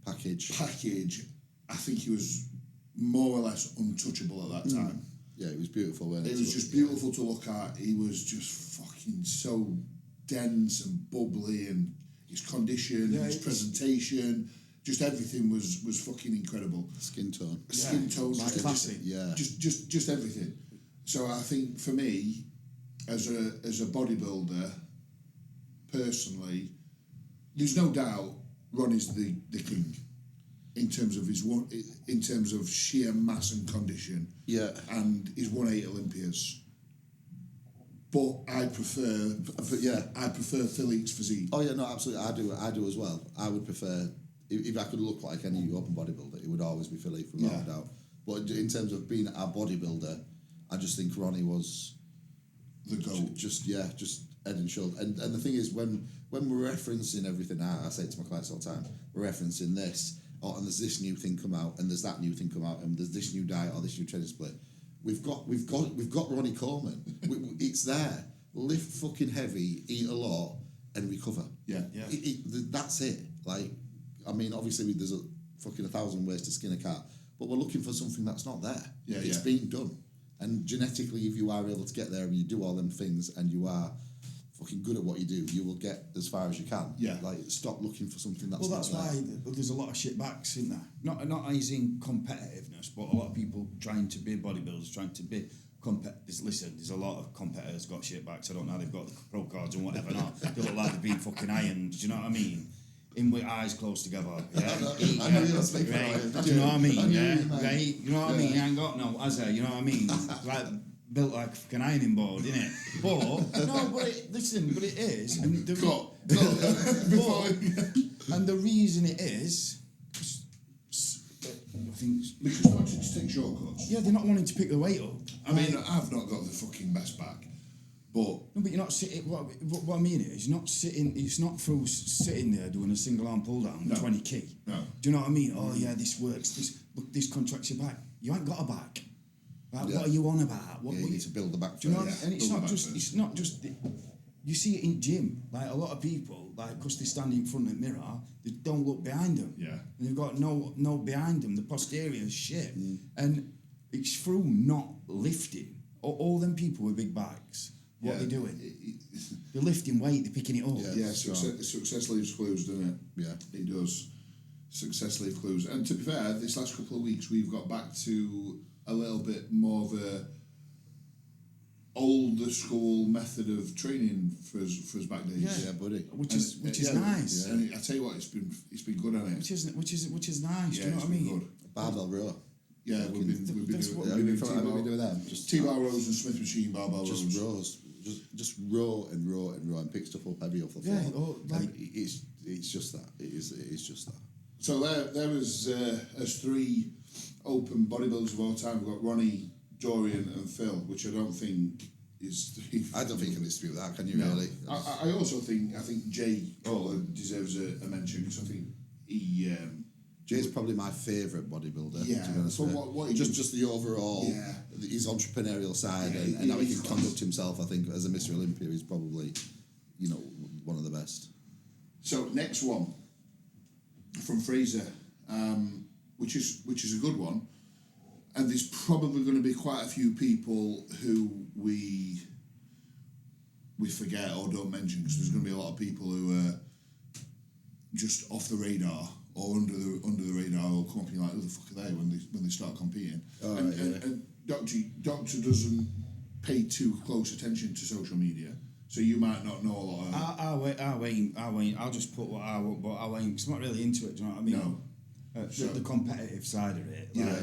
package. I think he was more or less untouchable at that time. Yeah, it was beautiful. It was just beautiful to look at. He was just fucking so dense and bubbly, and his condition, and his presentation, just everything was fucking incredible. Skin tone, like classic. Just everything. So I think for me, as a bodybuilder, personally, there's no doubt Ronnie's the king. In terms of sheer mass and condition, and he's won 8 Olympias. But I prefer Philippe's physique. Oh yeah, no, absolutely, I do as well. I would prefer if I could look like any open bodybuilder, it would always be Philippe, without a doubt. But in terms of being a bodybuilder, I just think Ronnie was the GOAT. Just head and shoulder. And the thing is, when we're referencing everything, I say it to my clients all the time, we're referencing this. And there's this new thing come out, and there's that new thing come out, and there's this new diet or this new training split. We've got Ronnie Coleman. It's there. Lift fucking heavy, eat a lot, and recover. Yeah. That's it. Like, I mean, obviously there's a fucking 1,000 ways to skin a cat, but we're looking for something that's not there. It's being done, and genetically, if you are able to get there and you do all them things, and you are fucking good at what you do, you will get as far as you can. Yeah. Like, stop looking for something that's Well, not that's there. why there's a lot of shit backs in there. Not as in competitiveness, but a lot of people trying to be bodybuilders, trying to be Listen, there's a lot of competitors got shit backs. I don't know how they've got the pro cards and whatever. No, they look like they've been fucking ironed. Do you know what I mean? In with eyes close together. Yeah. I know you're speaking Right. Do you know what I mean? Yeah. Right. You know what I mean? Yeah. You ain't got no, has there? You know what I mean? Like built like a fucking ironing board, innit? But no, but it is. And and the reason it is, I think, because wanting to take shortcuts. yeah, they're not wanting to pick the weight up. I mean, I've not got the fucking best back, but No, but you're not sitting. What I mean is, you're not sitting. It's not through sitting there doing a single arm pull down with 20 key. No. Do you know what I mean? Oh yeah, this works. This contracts your back. You ain't got a back. Like, Yeah. what are you on about? What, Yeah, you need to build the back. do you know? first. And it's build not the back just. first. It's not just. You see it in gym. Like a lot of people, like because they stand in front of the mirror, they don't look behind them. Yeah. And they've got no behind them. The posterior is shit. And it's through not lifting. All them people with big backs. What are they doing? They're lifting weight, they're picking it up. Yeah, success leaves clues, doesn't it? Yeah. It does. Success leaves clues. And to be fair, this last couple of weeks we've got back to a little bit more of a older school method of training for us back days. Yeah, buddy. Which is nice. Yeah. And I tell you what, it's been good on it. Which is nice. Yeah, do you know it's what I been mean? good. Barbell rower. Yeah, we've been that's doing what- Have you been doing them? Just T-bar rows and Smith machine barbell rows. just rows. Just row and row and row and pick stuff up heavy off the floor. Yeah, And it's just that. It is just that. So there was us three open bodybuilders of all time. We've got Ronnie, Dorian and Phil, which I don't think is three. I don't think you can dispute that, can you? No. Really? I also think Jay Cutler deserves a mention because I think he Jay's probably my favourite bodybuilder. Yeah, to be honest for with you. what he just the overall, Yeah. his entrepreneurial side Yeah, and how he he's can conduct himself. I think as a Mr. Olympia, he's probably, one of the best. So next one from Fraser, which is a good one, and there's probably going to be quite a few people who we forget or don't mention because there's going to be a lot of people who are just off the radar or under the radar or come up and you're like, who the fuck are they when they start competing? And Doctor doesn't pay too close attention to social media. So you might not know a lot of I wait. I'll just put what I want, but I wait. Cause I'm not really into it. Do you know what I mean? No. The competitive side of it. Yeah, Like,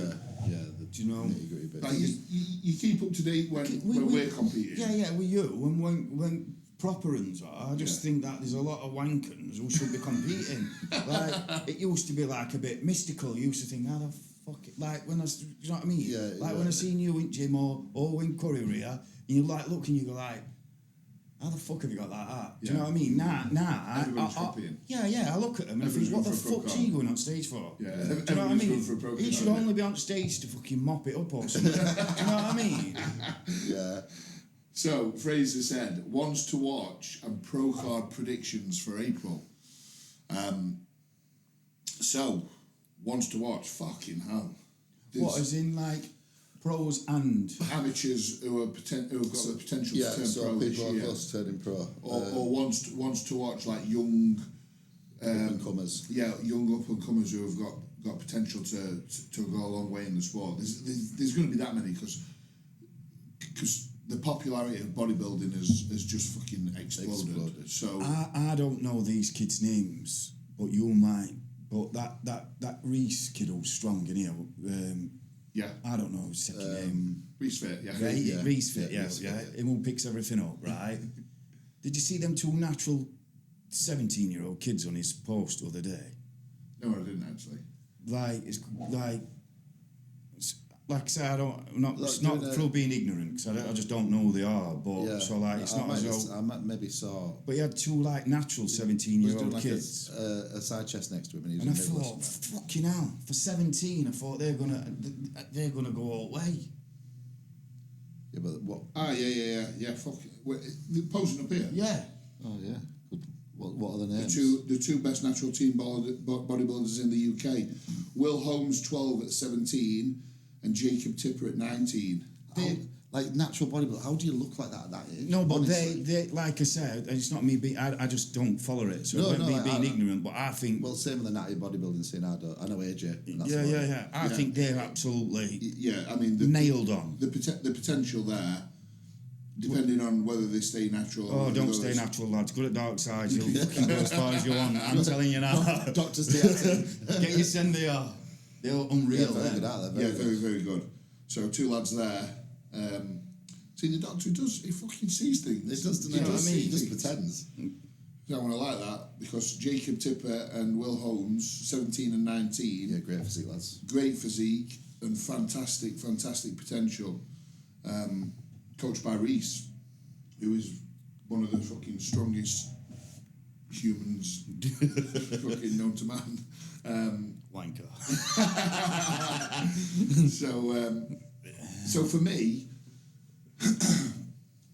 yeah. do you know? Nitty-gritty bits. like you keep up to date when we're competing. Yeah, with you. When proper runs are, I just think that there's a lot of wankers who should be competing. Like, it used to be like a bit mystical. You used to think, how the fuck it, like when you know what I mean? Yeah, like when I seen you in gym or in courier, and you like look and you go like, how the fuck have you got like that? Do you know what I mean? Everybody's competing. I look at him and I think, Everybody's what the going for a pro fuck's card. he going on stage for? Yeah, Do you know what I everybody's mean? going for a pro He card, should isn't only be on stage to fucking mop it up or something. Do you know what I mean? Yeah. So Fraser said, wants to watch and pro card predictions for April. So wants to watch. Fucking hell. What, as in like pros and Amateurs who have got the potential Yeah, to turn so pro this people are year, close to turning pro. or wants to watch like young Up-and-comers. young up and comers who have got potential to go a long way in the sport. There's going to be that many because the popularity of bodybuilding has just fucking exploded. So I don't know these kids' names, but you might. But that Reese kid who's strong in here, yeah, I don't know his second name. Reese Fit, yeah. Right, yeah. Reese Fit, Reese yeah. Fit, Him who picks everything up, right? Did you see them two natural 17-year-old kids on his post the other day? No, I didn't actually. Like I say, it's not through being ignorant, because I just don't know who they are, but Yeah. so like it's not as though. I maybe saw. But he had two like natural He was doing 17-year-old like kids. a side chest next to him, and he was And I in the middle thought, of something. fucking hell, for 17, I thought they're gonna go all the way. Yeah, but what? Yeah. Fuck it. They're posing up here. Yeah. Oh yeah. Good. What are the names? The two best natural team bodybuilders in the UK, Will Holmes 12 at 17 and Jacob Tipper at 19. like natural bodybuilder. How do you look like that at that age? No, but honestly? they like I said, and it's not me being. I just don't follow it. So it won't be being ignorant. But I think. Well, same with the natty bodybuilding scene. I know AJ. And that's Yeah. I think they're absolutely. Yeah, I mean, nailed on. The potential there, depending on whether they stay natural. Oh, don't stay natural, lads. Good at dark side. You'll fucking go as far as you want. I'm telling you now. Doctors Theatre. Get your send they are. They're unreal. Very good, aren't they? Very, very good. So 2 lads there. See, the doctor he fucking sees things. It does, doesn't it? He does He see just things. pretends. I want to like that because Jacob Tipper and Will Holmes, 17 and 19. Yeah, great physique, lads. Great physique and fantastic potential. Coached by Reese, who is one of the fucking strongest humans fucking known to man. Wanker. So for me,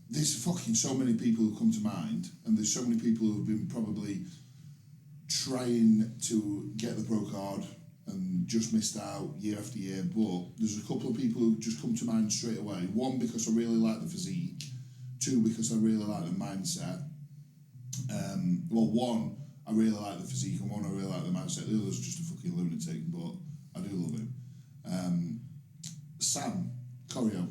there's fucking so many people who come to mind, and there's so many people who have been probably trying to get the pro card and just missed out year after year. But there's a couple of people who just come to mind straight away. 1, because I really like the physique. 2, because I really like the mindset. 1, I really like the physique, and 1, I really like the mindset. The other's just a fucking lunatic, but I do love him. Sam Corio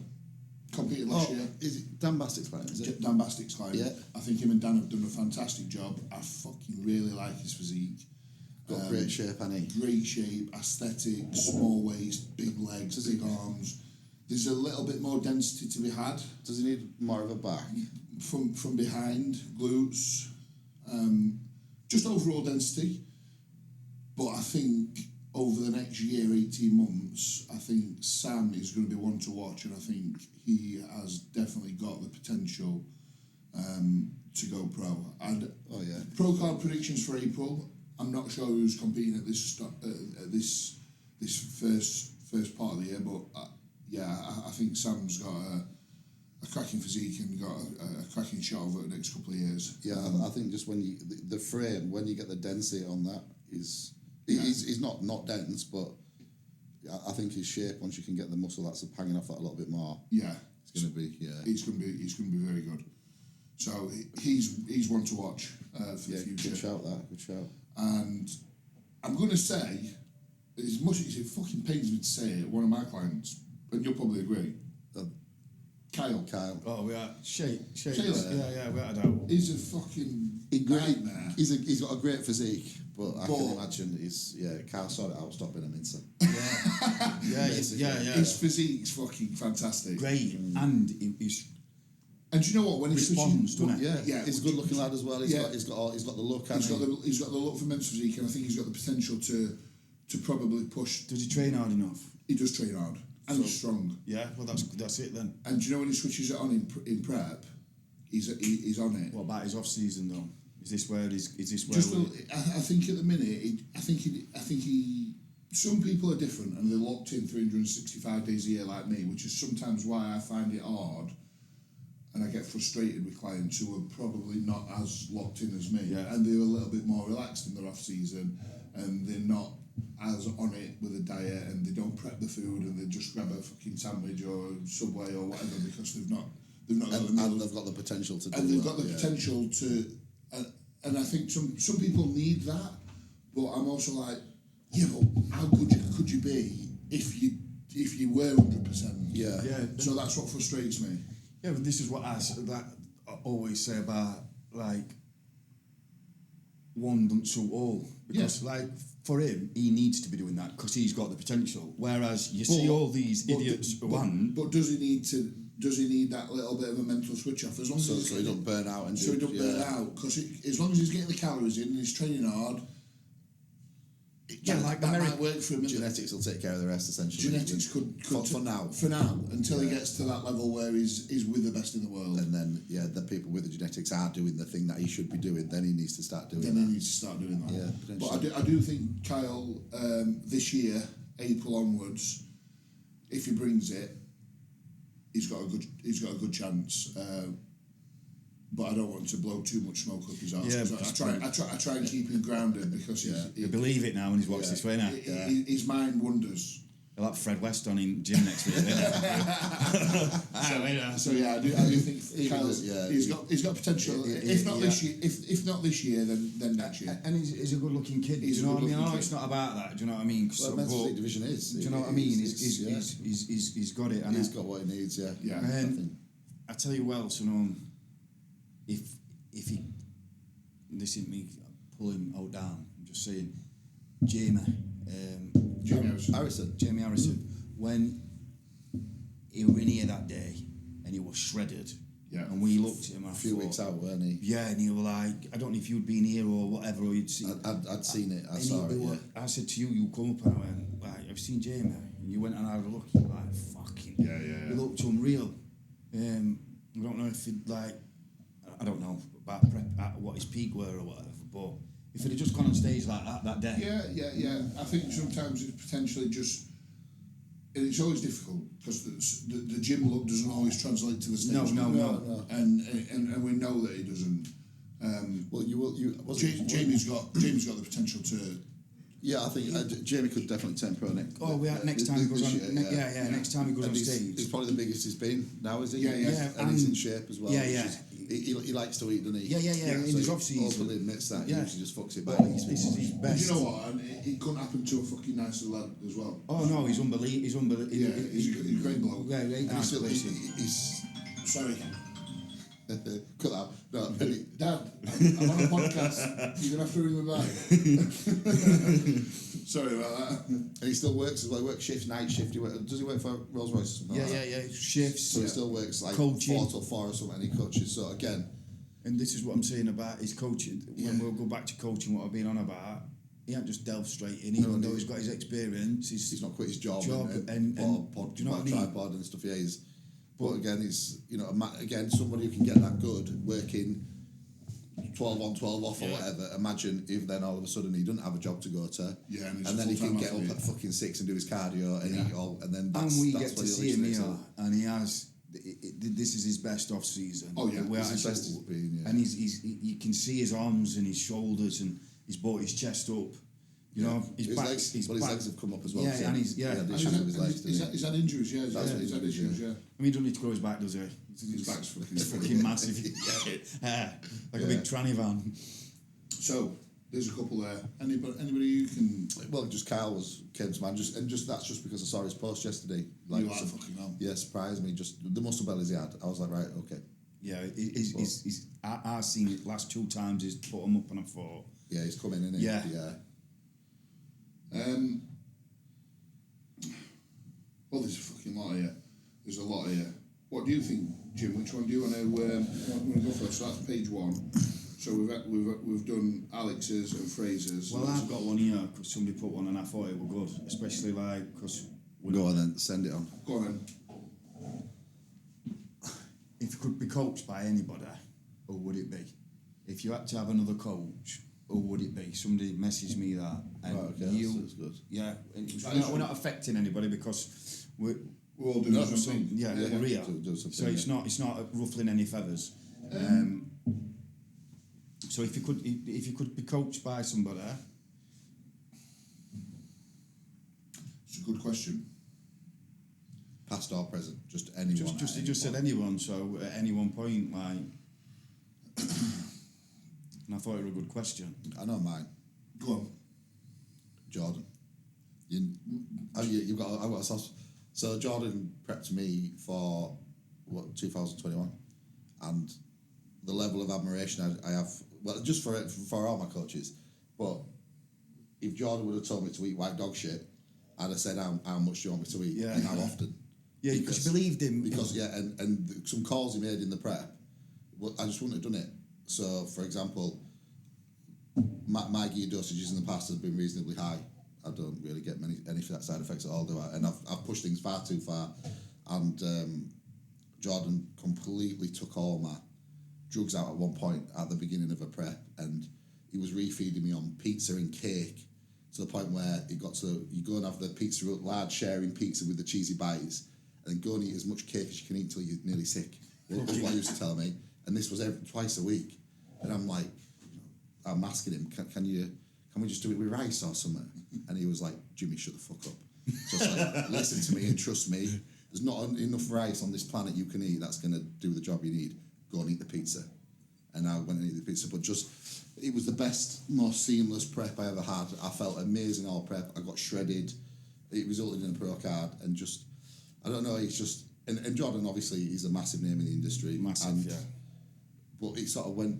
competed last year. Is it Dan Bastic's client, is it? Dan Bastic's client. Yeah. I think him and Dan have done a fantastic job. I fucking really like his physique. Got great shape, hasn't he? Great shape, aesthetic, small waist, big legs, big arms. There's a little bit more density to be had. Does he need more of a back? From behind, glutes, just overall density. But I think over the next year, 18 months, I think Sam is going to be one to watch, and I think he has definitely got the potential to go pro. And pro card predictions for April. I'm not sure who's competing at this first part of the year, but I think Sam's got a cracking physique and got a cracking shot over the next couple of years. Yeah, I think just when you the frame, when you get the density on that, he's not dense, but I think his shape, once you can get the muscle that's hanging off that a little bit more, it's going to be he's going to be very good. So he's one to watch for the future. Good shout. And I'm going to say, as much as it fucking pains me to say it, one of my clients, and you'll probably agree, Kyle. Oh, we are Shay. Yeah, without a doubt. He's a fucking nightmare. He's got a great physique, but I can imagine Kyle sorted out, stop being a mincer. Yeah. His physique's fucking fantastic. Great, and he's. And do you know what? When he responds, doesn't it? Yeah. He's a good looking lad as well. He's got the look. He's got the look for men's physique, and I think he's got the potential to probably push. Does he train hard enough? He does train hard. And he's strong. Yeah, well, that's it then. And do you know when he switches it on in prep, he's on it. What about his off season though? Is this where? I think at the minute, I think he. Some people are different and they're locked in 365 days a year like me, which is sometimes why I find it hard, and I get frustrated with clients who are probably not as locked in as me, and they're a little bit more relaxed in their off season, and they're not as on it with a diet, and they don't prep the food, and they just grab a fucking sandwich or a Subway or whatever because they've not and they've got the potential to do that. And they've got the potential to, and I think some people need that, but I'm also like, but how good could you be if you were 100%? Yeah. So that's what frustrates me. Yeah, but this is what I always say about one doesn't suit all, because for him, he needs to be doing that because he's got the potential. Whereas you see all these idiots who haven't. But does he need that little bit of a mental switch off? As long as so he doesn't burn out burn out, because as long as he's getting the calories in and he's training hard. That might work for him. Genetics will take care of the rest, essentially. Genetics could for now, until he gets to that level where he's with the best in the world. And then, the people with the genetics are doing the thing that he should be doing. Then he needs to start doing that. He needs to start doing that. Yeah, but I do think Kyle, this year, April onwards, if he brings it, he's got a good chance. But I don't want to blow too much smoke up his arse. I try and keep him grounded because you believe it now when he's watched this way now. His mind wanders. They'll have Fred West on in gym next week. So yeah, I do think Kyle's, he's got potential. If not this year, if not this year, then next year. And he's a good-looking kid. Do you know what I mean? I know it's not about that. Do you know what I mean? Well, men's physique division is. Do you know what I mean? He's got it. And he's got what he needs. Yeah. Yeah. And I tell you what else, if he, this isn't me pulling out down. I'm just saying, Jamie Harrison, when he was in here that day and he was shredded, and we looked at him a few weeks out, weren't he? Yeah, and you were like, I don't know if you'd been here or whatever, or you'd seen. I'd seen it. I saw it. I said to you, you come up and I went, like, I've seen Jamie, and you went and had a look. You were like, fucking. Yeah. He looked unreal. I don't know if he'd like, I don't know about what his peak were or whatever, but if he'd have just gone on stage like that day. Yeah. I think sometimes it's potentially just, and it's always difficult because the gym look doesn't always translate to the stage. No. And we know that he doesn't. Well, Jamie's got the potential to. Yeah, I think Jamie could definitely turn pro next. Oh, next time he goes on. Next time he goes on stage. He's probably the biggest he's been now, is he? Yeah. And he's in shape as well. Yeah. He likes to eat, doesn't he? Yeah. In his off season, openly admits that. He usually just fucks it back. This is his best. Do you know what? And it couldn't happen to a fucking nicer lad as well. Oh no, he's unbelievable. Yeah, he's a great bloke. Yeah, nice person. He's sorry. Cut that. No, Dad, I'm on a podcast. You're gonna have to ring me back. Sorry about that. And he still works as well. He works shifts, night shift. Does he work for Rolls Royce? Yeah. Shifts. So he still works like coaching. 4 till 4 or something, and he coaches. So again, and this is what I'm saying about his coaching. When we'll go back to coaching, what I've been on about, he ain't just delved straight in. Even though he's got his experience, he's not quit his job and do you know what I mean? Tripod and stuff. Yeah, he's. But again, it's again somebody who can get that good working 12 on 12 off or whatever. Imagine if then all of a sudden he doesn't have a job to go to, and then he can get up at fucking 6 and do his cardio and eat all, and then that's, and we that's get to see him here, and he has. This is his best off season. Oh yeah, it's his best he's been. Yeah. And you can see his arms and his shoulders, and he's brought his chest up. You know, his legs have come up as well. Yeah, and he's he's had injuries. Yeah, he's had issues. Yeah. I mean, he doesn't need to grow his back, does he? His back's fucking massive. Like a big tranny van. So there's a couple there. Anybody you can. Well, just Kyle came to mind. That's just because I saw his post yesterday. Like, you fucking hell. Yeah, surprised me. Just the muscle bellies he had. I was like, right, okay. Yeah, I've seen it last 2 times. He's put him up and I thought. Yeah, he's coming in. Yeah. Well, there's a fucking lot here. There's a lot here. What do you think, Jim? Which one do you want to go first? So that's page 1. So we've done Alex's and Fraser's. Well, I've got one here because somebody put one and I thought it was good, especially like because. Go on then, send it on. Go on then. If you could be coached by anybody, who would it be? If you had to have another coach, who would it be? Somebody messaged me that, and that's good. Yeah, and we're not affecting anybody because we're all doing something. Yeah, we're here. So it's not ruffling any feathers. So if you could be coached by somebody, it's a good question. Past or present, just anyone. He just said anyone. So at any one point, like. And I thought it was a good question. I know mine. Go on. Jordan. I've got a sauce. So Jordan prepped me for 2021, and the level of admiration I have. Well, just for all my coaches, but if Jordan would have told me to eat white dog shit, I'd have said how much do you want me to eat and how often. Yeah, because you believed him. Because and some calls he made in the prep, well, I just wouldn't have done it. So, for example, my gear dosages in the past have been reasonably high. I don't really get any side effects at all, do I? And I've pushed things far too far. And Jordan completely took all my drugs out at one point at the beginning of a prep, and he was refeeding me on pizza and cake to the point where it got to you go and have the pizza, large sharing pizza with the cheesy bites, and then go and eat as much cake as you can eat until you're nearly sick. That's what he used to tell me. And this was twice a week. And I'm like, I'm asking him, can we just do it with rice or something? And he was like, Jimmy, shut the fuck up. Just like, listen to me and trust me. There's not enough rice on this planet you can eat that's going to do the job you need. Go and eat the pizza. And I went and ate the pizza, but it was the best, most seamless prep I ever had. I felt amazing all prep. I got shredded. It resulted in a pro card, and just, I don't know, it's just, and Jordan obviously is a massive name in the industry. Massive, yeah. But it sort of went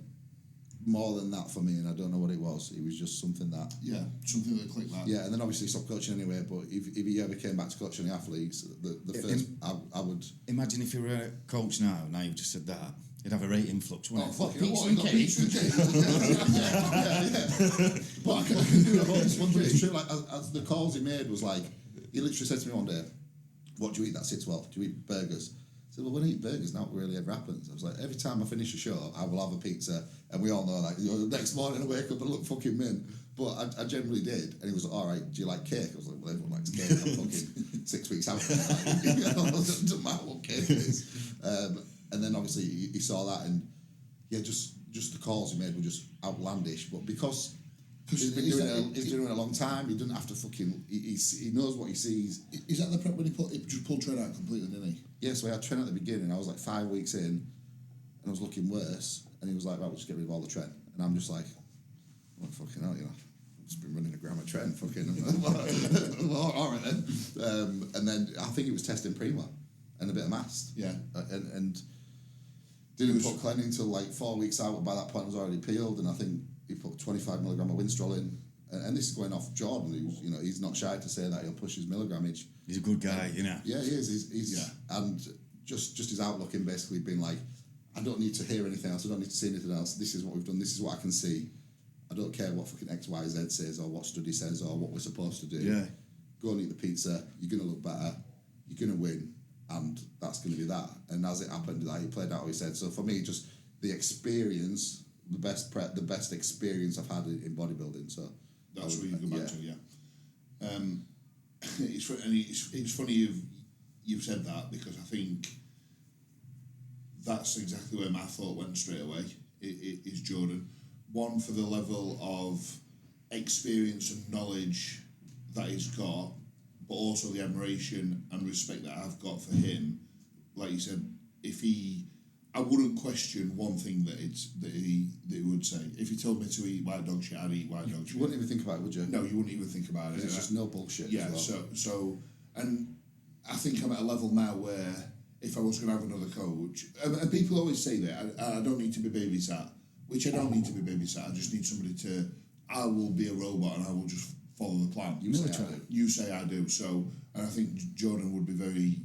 more than that for me, and I don't know what it was. It was just something that... Yeah, something that clicked that. Yeah, and then obviously stopped coaching anyway, but if he ever came back to coaching the athletes, the first, I would... Imagine if you were a coach now you've just said that, you'd have a rate influx, wouldn't it? What, Pizza and cake? pizza and cake? But I can do it. It's true, like, as the calls he made was like, he literally said to me one day, what do you eat that sits well? Do you eat burgers? I said, well, when I eat burgers, not really ever happens. I was like, every time I finish a show, I will have a pizza, and we all know, like, the next morning I wake up and look fucking mint. But I generally did, and he was like, all right, do you like cake? I was like, well, everyone likes cake. I'm fucking 6 weeks out. Like, it doesn't matter what cake is. And then obviously he saw that, and yeah, just the calls he made were just outlandish. But because he's doing it a long time, he doesn't have to fucking. He knows what he sees. Is that the prep when he just pulled Trent out completely, didn't he? Yeah, so I had Trent at the beginning. I was like 5 weeks in, and I was looking worse. And he was like, right, we'll just get rid of all the Trent. And I'm just like, well, fucking hell, you know. I've just been running a gram of Trent, fucking. Well, all right then. And then I think it was testing Prima and a bit of Mast. Yeah. And didn't put Clen until like 4 weeks out. But by that point, it was already peeled. And I think he put 25 milligram of Winstrol in. And this is going off Jordan, who's, you know, he's not shy to say that he'll push his milligrammage. He's a good guy, you know. Yeah, he is. He's and just his outlook in basically being like, I don't need to hear anything else. I don't need to see anything else. This is what we've done. This is what I can see. I don't care what fucking X, Y, Z says or what study says or what we're supposed to do. Yeah. Go and eat the pizza. You're going to look better. You're going to win. And that's going to be that. And as it happened, like, he played out what he said. So for me, just the experience, the best experience I've had in bodybuilding. So that's what you go back to, yeah. It's funny you've said that, because I think that's exactly where my thought went straight away. It is Jordan. One, for the level of experience and knowledge that he's got, but also the admiration and respect that I've got for him. Like you said, I wouldn't question one thing that he would say. If he told me to eat white dog shit, I'd eat white dog shit. You wouldn't even think about it, would you? No, you wouldn't even think about it. It's just no bullshit. Yeah, as well. so and I think I'm at a level now where if I was going to have another coach, and people always say that, I don't need to be babysat, which I don't need to be babysat. I just need somebody I will be a robot and I will just follow the plan. You say I do. So, and I think Jordan would be very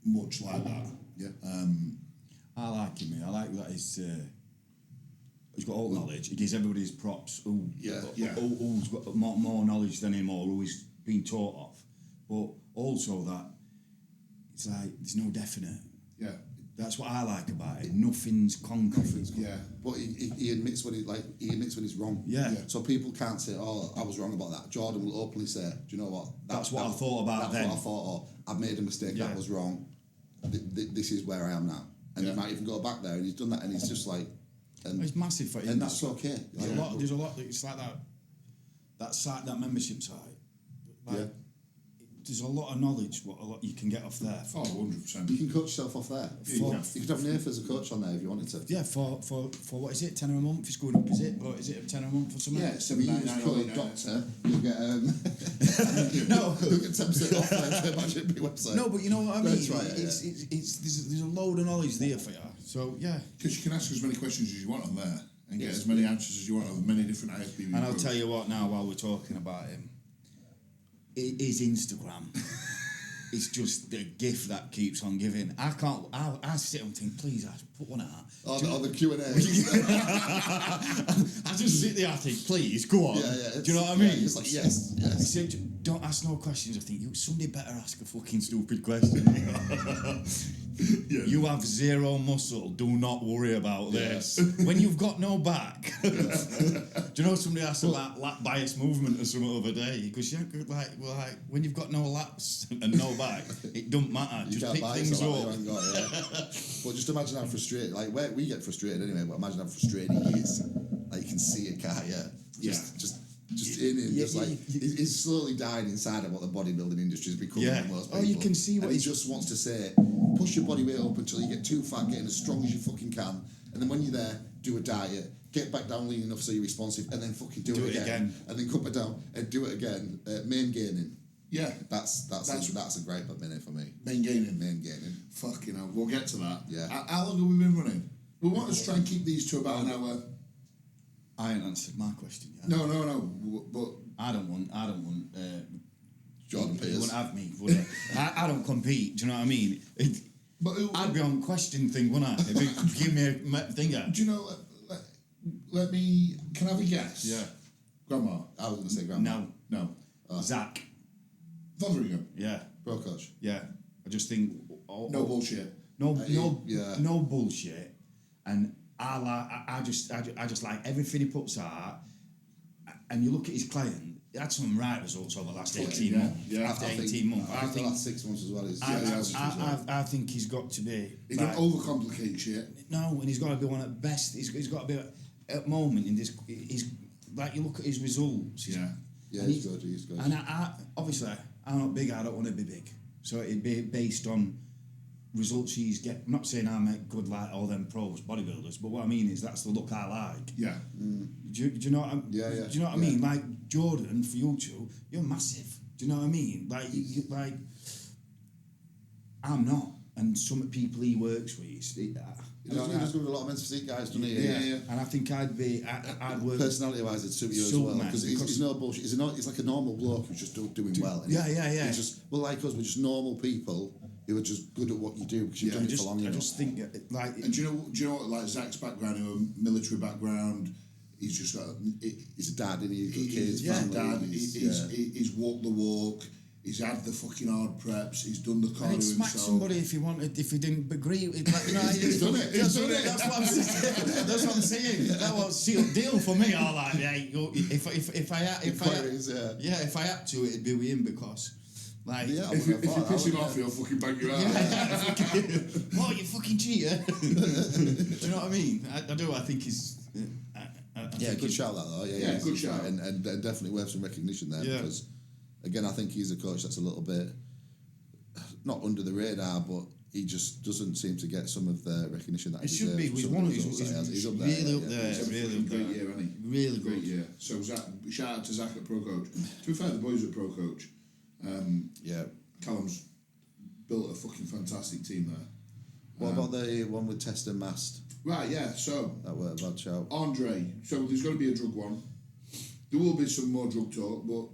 much like that. Yeah. I like him. I like that he's got all knowledge. He gives everybody his props. Who's got more knowledge than him, or who he's been taught of. But also that it's like there's no definite. Yeah. That's what I like about it. Nothing's concrete. Yeah, but he admits when he admits when he's wrong. Yeah. So people can't say, "Oh, I was wrong about that." Jordan will openly say, "Do you know what? That's what I thought about then. That's what I thought. Or I've made a mistake. Yeah. That was wrong. This is where I am now." And he might even go back there, and he's done that, and he's just like, and it's massive for him. and that's okay. There's a lot. It's like that site, that membership site. Like, there's a lot of knowledge. What a lot you can get off there. 100%. You can coach yourself off there. You could have Nath as a coach on there if you wanted to. Yeah, for what is it? £10 a month? It's going up, is it? Or is it £10 a month or something? Yeah, $7.99 doctor. You'll get you'll get 10% off the IFBB website. No, but you know what I mean. That's right. There's a load of knowledge there for you. So yeah, because you can ask as many questions as you want on there and get as many answers as you want on many different IFBB. And I'll tell you what now, while we're talking about him, his Instagram. It's just the gift that keeps on giving. I sit and think, please, put one out. On the Q&A. I just sit there and think, please, go on. Yeah. Do you know what I mean? It's like, yes. I said, don't ask no questions. I think, somebody better ask a fucking stupid question. You have zero muscle. Do not worry about this. When you've got no back. Do you know somebody asked about lap bias movement or something the other day? Because like when you've got no laps and no back, it don't matter. You just pick things up. But just imagine how frustrated. Like we get frustrated anyway. But imagine how frustrated he is. Like you can see it, can't you? Just just he's slowly dying inside of what the bodybuilding industry has become. Yeah. For most people. Oh, you can see what he just wants to say: push your body weight up until you get too fat, getting as strong as you fucking can, and then when you're there, do a diet, get back down lean enough so you're responsive, and then fucking do it again, and then cut back down and do it again. Main gaining. Yeah, that's a great minute for me. Main gaining. Fucking hell, we'll get to that. Yeah. How long have we been running? We want to try and keep these to about an hour. I ain't answered my question yet. No. But I don't want. Jordan Pierce. You wouldn't have me, would you? I don't compete. Do you know what I mean? I'd be on question thing, wouldn't I? If it give me a thing. Do you know? Let me. Can I have a guess? Yeah. Grandma. I was going to say grandma. No. Zach. Fotheringham. Yeah. Pro coach. Yeah. I just think. No bullshit. No bullshit. And I just like everything he puts out. And you look at his client. He had some right results over the last 18 months. Yeah. After 18 months. I think the last 6 months as well. I think he's got to be. He don't overcomplicate shit. No, and he's got to be one at best. He's got to be at the moment in this. He's like you look at his results. He's good. And I obviously I'm not big. I don't want to be big. So it'd be based on results he's get. I'm not saying I make good like all them pros bodybuilders, but what I mean is that's the look I like. Yeah. Do you know what I Do you know what I mean? Like Jordan for you two, you're massive. Do you know what I mean? Like like I'm not, and some people he works with. He does good with a lot of men's physique guys, doesn't he? Yeah. And I think I'd work personality-wise, it'd suit you as well because he's no bullshit. He's like a normal bloke who's just doing well. Yeah. He's just like us, we're just normal people who are just good at what you do because you've done it for long enough. I just think like. And do you know what? Like Zach's background, a military background. He's just got. He's a dad, and he's got kids. He's walked the walk. He's had the fucking hard preps. He's done the cardio himself. Smack somebody if he wanted. If he didn't agree, he's done it. He's done it. That's what I'm saying. That's what I'm saying. That was a sealed deal for me. All like, if I had to, it'd be with him because. Like, if you piss him off, he'll fucking bang you out. Well, you fucking cheater. Do you know what I mean? I do. I think he's. Good shout that though. Yeah, good shout, and definitely worth some recognition there because, again, I think he's a coach that's a little bit not under the radar, but he just doesn't seem to get some of the recognition that he deserves. Should be. He's up there. Really up there. Really great year, hasn't he? Really great year. So Zach, shout out to Zach at Pro Coach. To be fair, the boys at Pro Coach. Callum's built a fucking fantastic team there. What about the one with Test and Mast? Right, yeah, so that were a bad shout. Andre, so there's going to be a drug one. There will be some more drug talk, but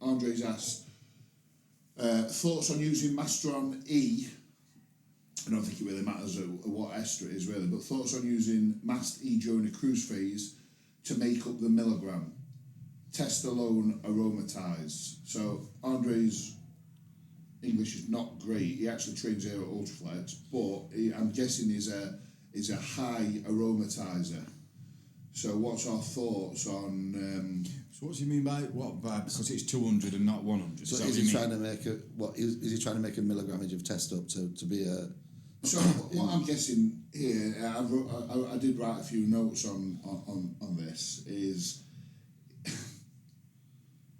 Andre's asked thoughts on using Mastron E. I don't think it really matters what ester it is really, but thoughts on using Mast E during a cruise phase to make up the milligram. Test alone aromatise. So Andre's English is not great. He actually trains here at Ultraflex, but I'm guessing is a high aromatizer. So what's our thoughts on? So what do you mean by what? Because it's 200 and not 100. So is he trying to make is he trying to make a milligrammage of test up to be a? So what I'm guessing here, I did write a few notes on this.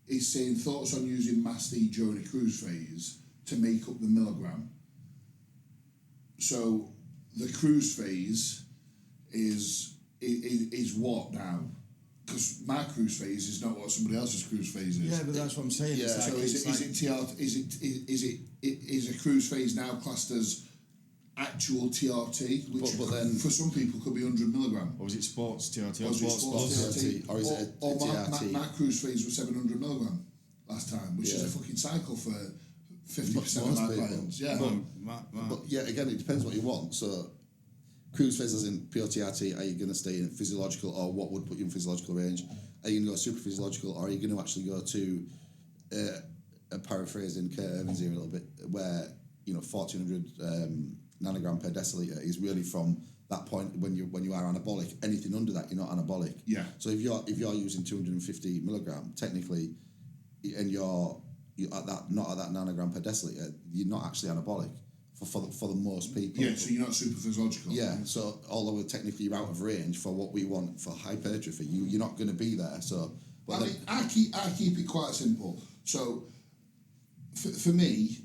He's saying thoughts on using Mast E during a cruise phase to make up the milligram. So the cruise phase is what now? Because my cruise phase is not what somebody else's cruise phase is. Yeah, but that's what I'm saying. Yeah. So is a cruise phase now classed as actual TRT, which but then for some people could be 100 milligram. Or is it sports TRT? Or is it sports TRT? Or is it a TRT? My cruise phase was 700 milligram last time, which is a fucking cycle for 50% of my clients. Yeah. But yeah, again, it depends what you want. So cruise phase as in pure TRT, are you going to stay in physiological, or what would put you in physiological range? Are you going to go super physiological, or are you going to actually go to paraphrasing Kurt Irving's here a little bit, where 1400 nanogram per deciliter is really from that point when you are anabolic. Anything under that, you're not anabolic. Yeah. So if you're using 250 milligram, technically, and you're at that not at that nanogram per deciliter, you're not actually anabolic for the most people. Yeah. So you're not super physiological. Yeah. So although technically you're out of range for what we want for hypertrophy, you're not going to be there. So But I keep it quite simple. So for me,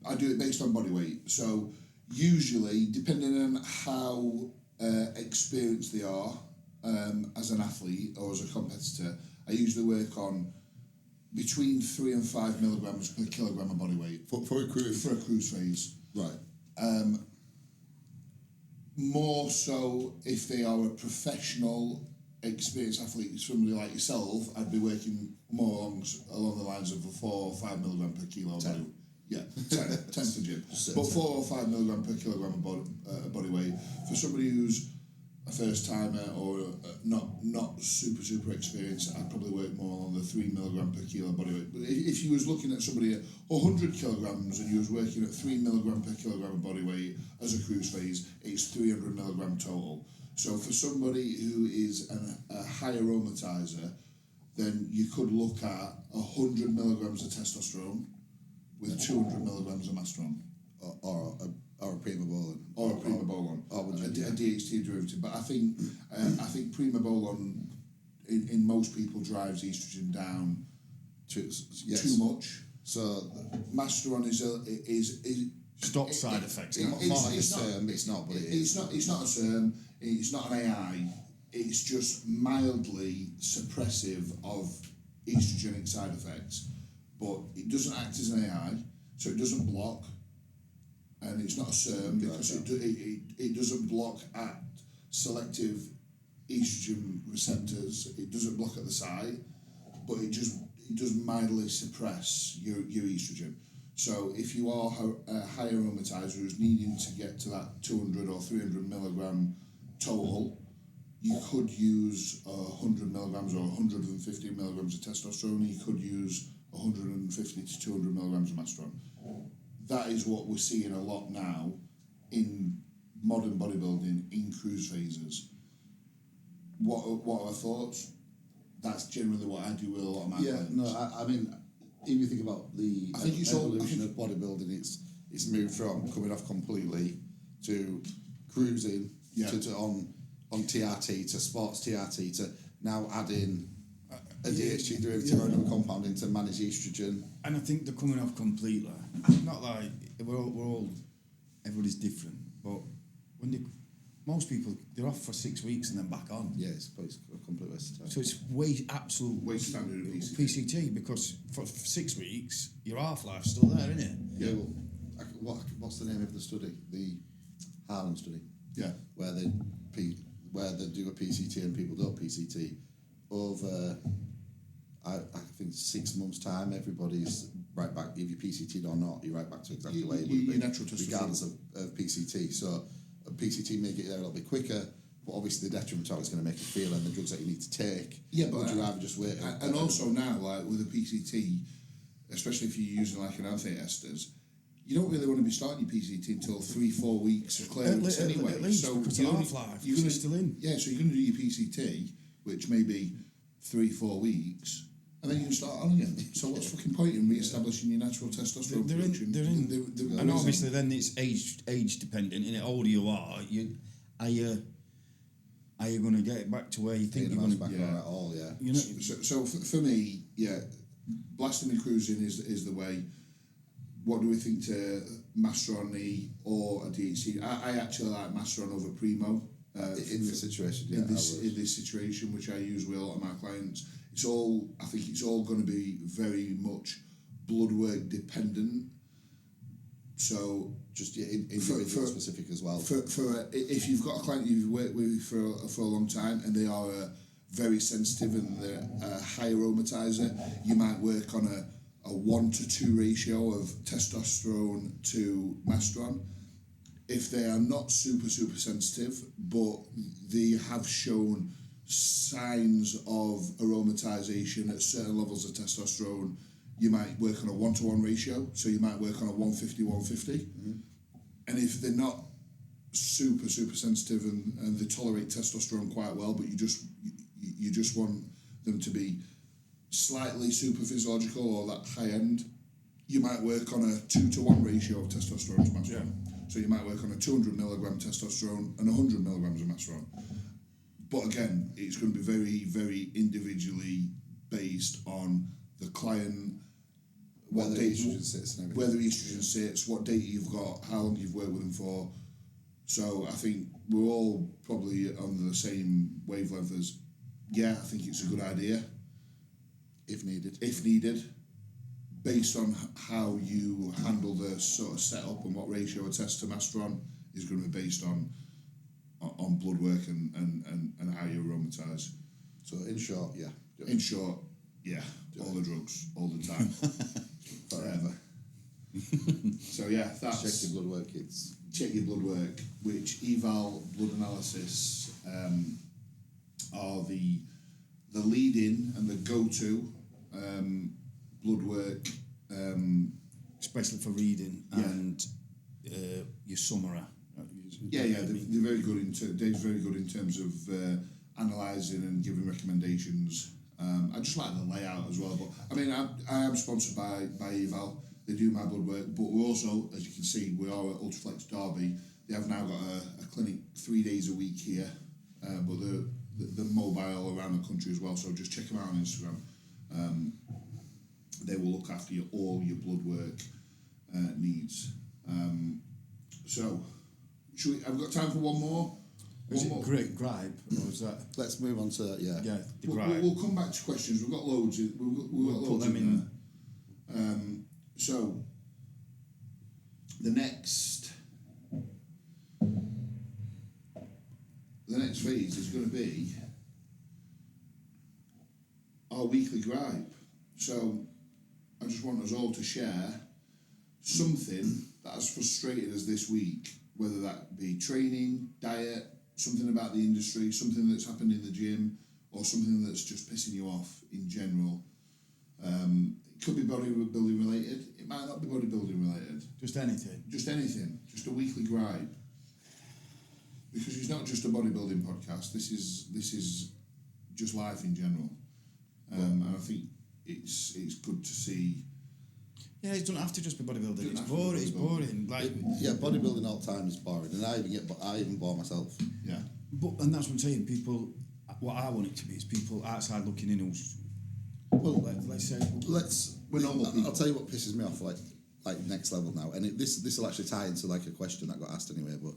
I do it based on body weight. So usually, depending on how experienced they are as an athlete or as a competitor, I usually work on between 3 and 5 milligrams per kilogram of body weight for a cruise. For a cruise phase. Right. More so if they are a professional, experienced athlete, somebody like yourself, I'd be working more along the lines of a 4 or 5 milligram per kilo. 10. Yeah, 10 for Jim. But 4 or 5 milligram per kilogram of body weight for somebody who's a first timer or not super experienced, I'd probably work more on the 3 milligram per kilo body weight. But if you was looking at somebody at 100 kilograms and you was working at 3 milligram per kilogram of body weight as a cruise phase, it's 300 milligram total. So for somebody who is a high aromatizer, then you could look at 100 milligrams of testosterone with 200 milligrams of mastron. Or a primobolan. Or a primobolan. A DHT derivative. But I think primobolan in most people drives estrogen down too much. So mastron is stop side effects. It's not a SERM, it's not an AI, it's just mildly suppressive of estrogenic side effects, but it doesn't act as an AI, so it doesn't block, and it's not a SERM because it doesn't block at selective estrogen receptors, it doesn't block at the site, but it does mildly suppress your estrogen. So if you are a high aromatizer who's needing to get to that 200 or 300 milligram total, you could use 100 milligrams or 150 milligrams of testosterone. You could use 150 to 200 milligrams of mastron. That is what we're seeing a lot now in modern bodybuilding in cruise phases. What are our thoughts? That's generally what I do with a lot of my clients. No, I mean, if you think about the evolution of bodybuilding, it's moved from coming off completely to cruising to on TRT to sports TRT to now adding a DHT derivative or another compound in to manage estrogen. And I think they're coming off completely. Not like we're all everybody's different, but when most people they're off for 6 weeks and then back on. Yeah, it's a complete waste of time. So it's absolute waste standard of PCT because for 6 weeks your half-life's still there, isn't it? Yeah. Well, what's the name of the study? The Harlem study. Yeah. Where they do a PCT and people don't PCT over. I think 6 months' time, everybody's right back. If you PCT'd or not, you're right back to exactly where you would be, natural regardless of PCT. So a PCT may get you there a little bit quicker, but obviously the detriment is going to make you feel and the drugs that you need to take. Yeah, but would you rather just wait? And also now, like with a PCT, especially if you're using like an alpha esters, you don't really want to be starting your PCT until 3-4 weeks of clearance anyway. At least, so because you're going to still in. Yeah, so you're going to do your PCT, which may be 3-4 weeks, and then you can start on again. So what's fucking point in re-establishing your natural testosterone production? They're in. And obviously then it's age dependent. In the older you are, are you going to get it back to where you think you're going to back at all? Yeah. You know, so for me, blasting and cruising is the way. What do we think to Mastron or a DHT? I actually like Mastron over Primo. In this situation, in this situation, which I use with a lot of my clients, I think it's all going to be very much blood work dependent. So just individual specific as well. If you've got a client you've worked with for a long time and they are very sensitive and they're a high aromatizer, you might work on a 1-to-2 ratio of testosterone to mastron. If they are not super sensitive, but they have shown signs of aromatization at certain levels of testosterone, you might work on a 1-to-1 ratio. So you might work on a 150-150. Mm-hmm. And if they're not super sensitive and they tolerate testosterone quite well, but you just want them to be slightly super physiological or that high end, you might work on a 2-to-1 ratio of testosterone to mastron. Yeah. So you might work on a 200 milligram testosterone and 100 milligrams of mastron. But again, it's going to be very, very individually based on the client, where the estrogen sits and everything. where the estrogen sits, what data you've got, how long you've worked with them for. So I think we're all probably on the same wavelength as, I think it's a good idea. If needed. If needed, based on how you handle the sort of setup and what ratio of testosterone is going to be based on blood work and how you aromatise. So in short, all the drugs, all the time, forever. So that's... Check your blood work, kids. Check your blood work, which eval blood analysis are the lead-in and the go-to blood work, especially for reading and your summary. They're very good. Dave's very good in terms of analysing and giving recommendations. I just like the layout as well. But I mean, I am sponsored by eval. They do my blood work, but we're also, as you can see, we are at Ultraflex Derby. They have now got a clinic 3 days a week here, but they're mobile around the country as well. So just check them out on Instagram. They will look after all your blood work needs. So, I've got time for one more. Is it great gripe, or is that? Let's move on to the gripe. We'll come back to questions. We've got loads. We'll put them in. There. So, the next phase is going to be our weekly gripe. So, I just want us all to share something that has frustrated us this week, whether that be training, diet, something about the industry, something that's happened in the gym, or something that's just pissing you off in general. It could be bodybuilding related. It might not be bodybuilding related. Just anything. Just anything. Just a weekly gripe. Because it's not just a bodybuilding podcast. This is just life in general. And I think it's good to see. Yeah, it doesn't have to just be bodybuilding. It's boring. Like bodybuilding all the time is boring, and I even bore myself. Yeah. And that's what I'm saying. People, what I want it to be is people outside looking in who's. Well, let's say we're normal people. I'll tell you what pisses me off, like next level now, and this will actually tie into like a question that got asked anyway, but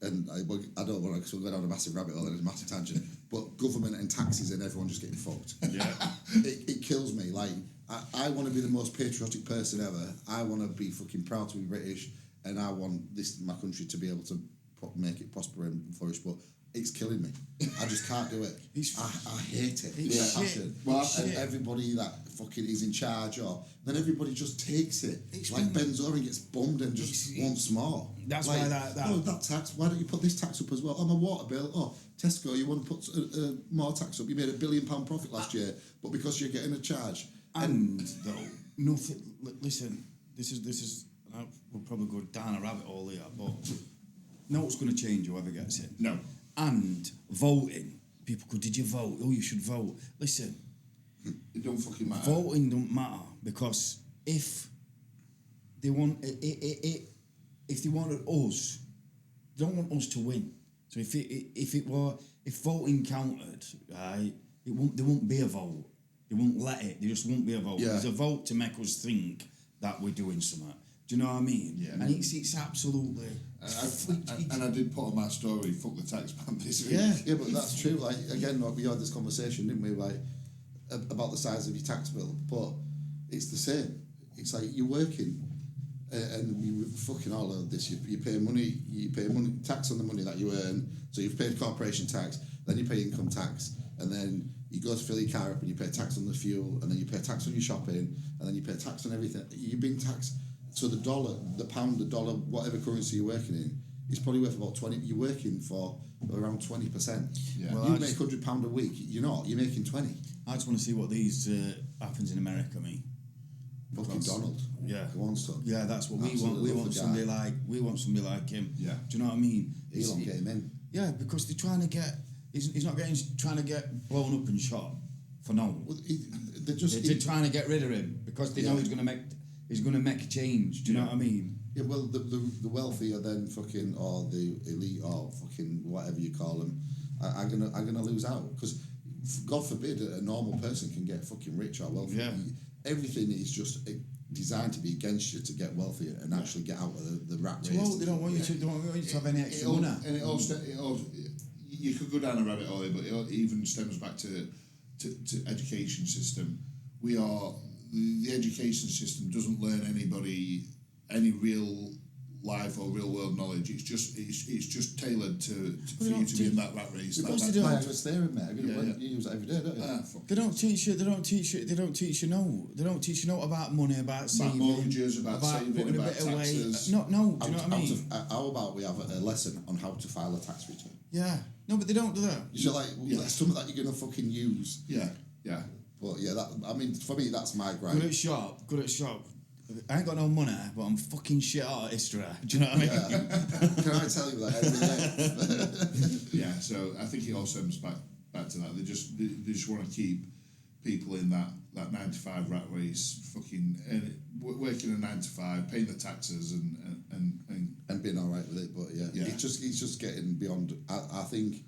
I don't want to, because we're going down a massive rabbit hole and a massive tangent, but government and taxes and everyone just getting fucked. Yeah. It kills me. Like, I want to be the most patriotic person ever. I want to be fucking proud to be British, and I want my country to be able to make it prosper and flourish, but it's killing me. I just can't do it. I hate it. It's passion. And everybody that fucking is in charge then everybody just takes it. Like Ben Zoring gets bummed and just wants more. That's like, why that... Oh, that tax, why don't you put this tax up as well? Oh, my water bill. Oh, Tesco, you want to put more tax up. You made £1 billion profit last year, but because you're getting a charge. And though, nothing... Listen, this is we'll probably go down a rabbit hole here, but no one's going to change whoever gets it. No. And voting, people go, did you vote? Oh, you should vote. Listen, it don't fucking matter. Voting don't matter, because if they want if they wanted us, they don't want us to win. So if voting counted, right, there won't be a vote. They won't let it. There just won't be a vote. Yeah. There's a vote to make us think that we're doing something. Do you know what I mean? Yeah. And it's absolutely. And I did put on my story, fuck the tax man this week. Yeah, but that's true. Like, again, we had this conversation, didn't we? Like, about the size of your tax bill, but it's the same. It's like you're working, and you fucking all of this. You pay money, tax on the money that you earn. So you've paid corporation tax, then you pay income tax, and then you go to fill your car up and you pay tax on the fuel, and then you pay tax on your shopping, and then you pay tax on everything. You're being taxed. So the dollar, the pound, the dollar, whatever currency you're working in, is probably worth about 20. You're working for around 20%. Yeah. Well, you make £100 a week. You're not. You're making 20. I just want to see what these happens in America mean. Fucking Donald. Yeah. Go on, son. Yeah, that's what we want. Absolutely We love want the guy. somebody like want him. Yeah. Do you know what I mean? Elon get him in. Yeah, because they're trying to get. He's not trying to get blown up and shot for no. Well, they're trying to get rid of him because they know he's going to make a change. Do you know what I mean? Yeah, well, the wealthy are then fucking, or the elite, or fucking whatever you call them, are gonna lose out, because God forbid a normal person can get fucking rich or wealthy. Yeah. Everything is just designed to be against you to get wealthy and actually get out of the rat race. Well, they don't want you to have any extra money. And it all you could go down a rabbit hole, but it even stems back to education system. The education system doesn't learn anybody any real life or real world knowledge. It's just tailored for you to be in that rat race. Because That's why I was there, mate. You use it every day, don't you? They don't teach you. They don't teach you no about money, about saving, mortgages, about saving, putting about a bit taxes. away. No. Do you know what I mean? How about we have a lesson on how to file a tax return? Yeah. No, but they don't do that. You should that's something that you're gonna fucking use. Yeah. But for me, that's my gripe. Good at shop. I ain't got no money, but I'm fucking shit out of history. Do you know what I mean? Yeah. Can I tell you that every day? Yeah. So I think it all stems back to that. They just want to keep people in that 9 to 5 rat race, fucking working a 9 to 5, paying the taxes and being all right with it. But it's just getting beyond. I think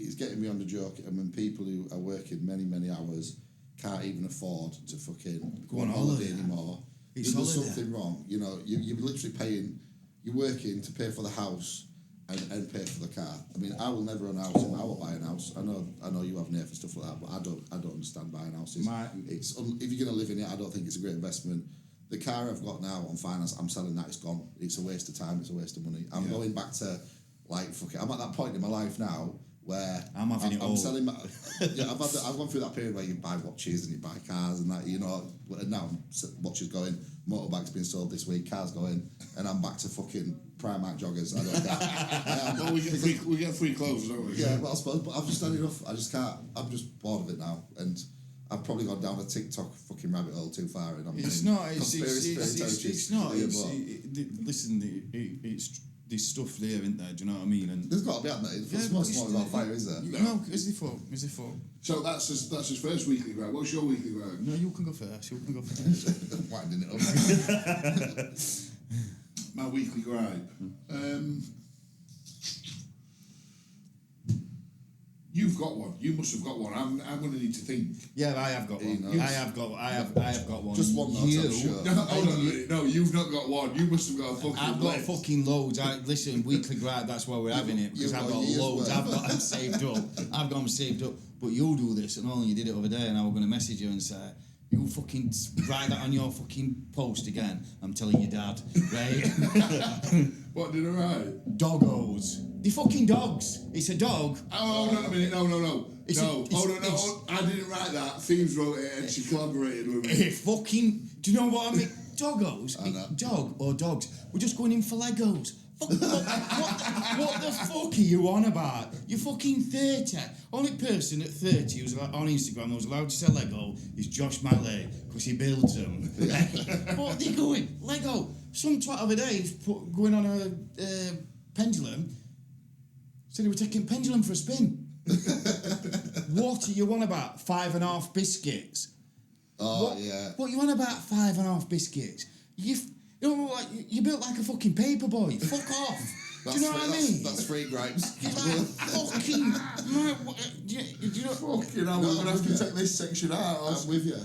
it's getting beyond a joke. I mean, people who are working many hours can't even afford to fucking go on holiday anymore. There's something wrong. You know, you're literally you're working to pay for the house and pay for the car. I mean, I will never own a house. I will buy a house. I know you have Nathan stuff like that, but I don't understand buying houses. If you're going to live in it, I don't think it's a great investment. The car I've got now on finance, I'm selling that. It's gone. It's a waste of time. It's a waste of money. I'm going back to I'm at that point in my life now where I'm selling. I've gone through that period where you buy watches and you buy cars and that, and now watches going, motorbikes being sold this week, cars going, and I'm back to fucking Primark joggers. I don't care. Well, we get free clothes, don't we? Yeah, well, I suppose, but I've just had enough. I just can't. I'm just bored of it now, and I've probably gone down a TikTok fucking rabbit hole too far. And I'm it's not. It's not. Listen, it's. There's stuff there, isn't there? Do you know what I mean? And there's got to be, hasn't there? It's not about fire, is there? No, is there for? So that's his first weekly round. What's your weekly round? No, you can go first. Winding it up. My weekly gripe. You've got one. You must have got one. I'm going to need to think. Yeah, I have got one. I have got one. Just one, though, I'm sure. No, you've not got one. You must have got a fucking. I've got fucking loads. Listen, weekly gripe. That's why we're having it, because I've got loads. I've got them saved up. But you'll do this, and only you did it over there, and I was going to message you and say, you fucking write that on your fucking post again. I'm telling your dad, right? What did I write? Doggos. They're fucking dogs. It's a dog. Oh, hold on a minute. No. I didn't write that. Thieves wrote it and she collaborated with me. Fucking, do you know what I mean? Doggos. Dog or dogs. We're just going in for Legos. What the fuck are you on about? You're fucking 30. Only person at 30 who's on Instagram who's allowed to sell Lego is Josh Mallet, because he builds them. What are they going? Lego. Some twat over there is going on a pendulum. Said he was taking pendulum for a spin. What are you on about? 5.5 biscuits. What are you on about? 5.5 biscuits? You built like a fucking paper boy. Fuck off. Do you know what I mean? That's free gripes. You're like fucking. Do you know? Fucking hell, we're gonna have to take this section out. I'm with you.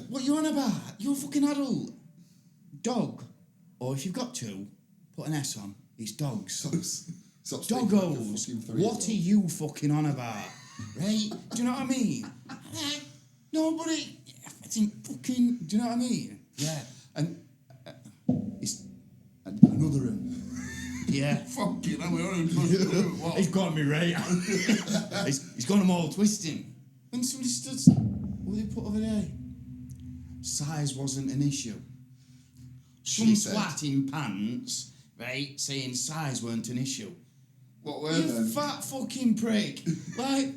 What you on about? You're a fucking adult. Dog, or if you've got to, put an S on. It's dogs. Doggos. What are you fucking on about? Right? Do you know what I mean? Nobody. I think fucking. Do you know what I mean? Yeah. And it's another room. Yeah. Fucking hell, we're only supposed to do what? He's got me right. he's got them all twisting. And somebody stood. What did they put over there? Size wasn't an issue. Some twat in pants, right, saying size weren't an issue. What were you then? Fat fucking prick. Like,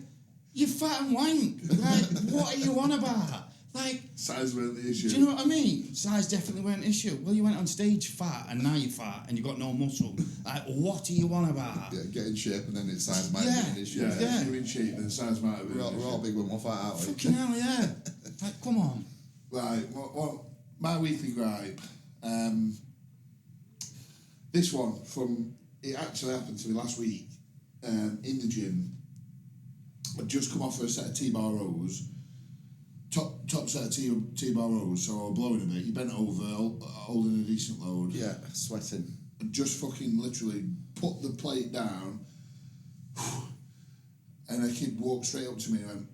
you fat and wank. Like, what are you on about? Like, size weren't the issue. Do you know what I mean? Size definitely weren't an issue. Well, you went on stage fat and now you're fat and you got no muscle. Like, what are you on about? Yeah, get in shape and then size might have been an issue. Yeah, you're in shape and size might have been an issue. We're all big when we're fat, aren't we? Fucking hell, yeah. Like, come on. Right, what my weekly gripe. This one it actually happened to me last week in the gym. I'd just come off a set of T-bar rows, top set of T-bar rows, so I was blowing a bit. He bent over, holding a decent load. Yeah, sweating. And just fucking literally put the plate down, and a kid walked straight up to me and went,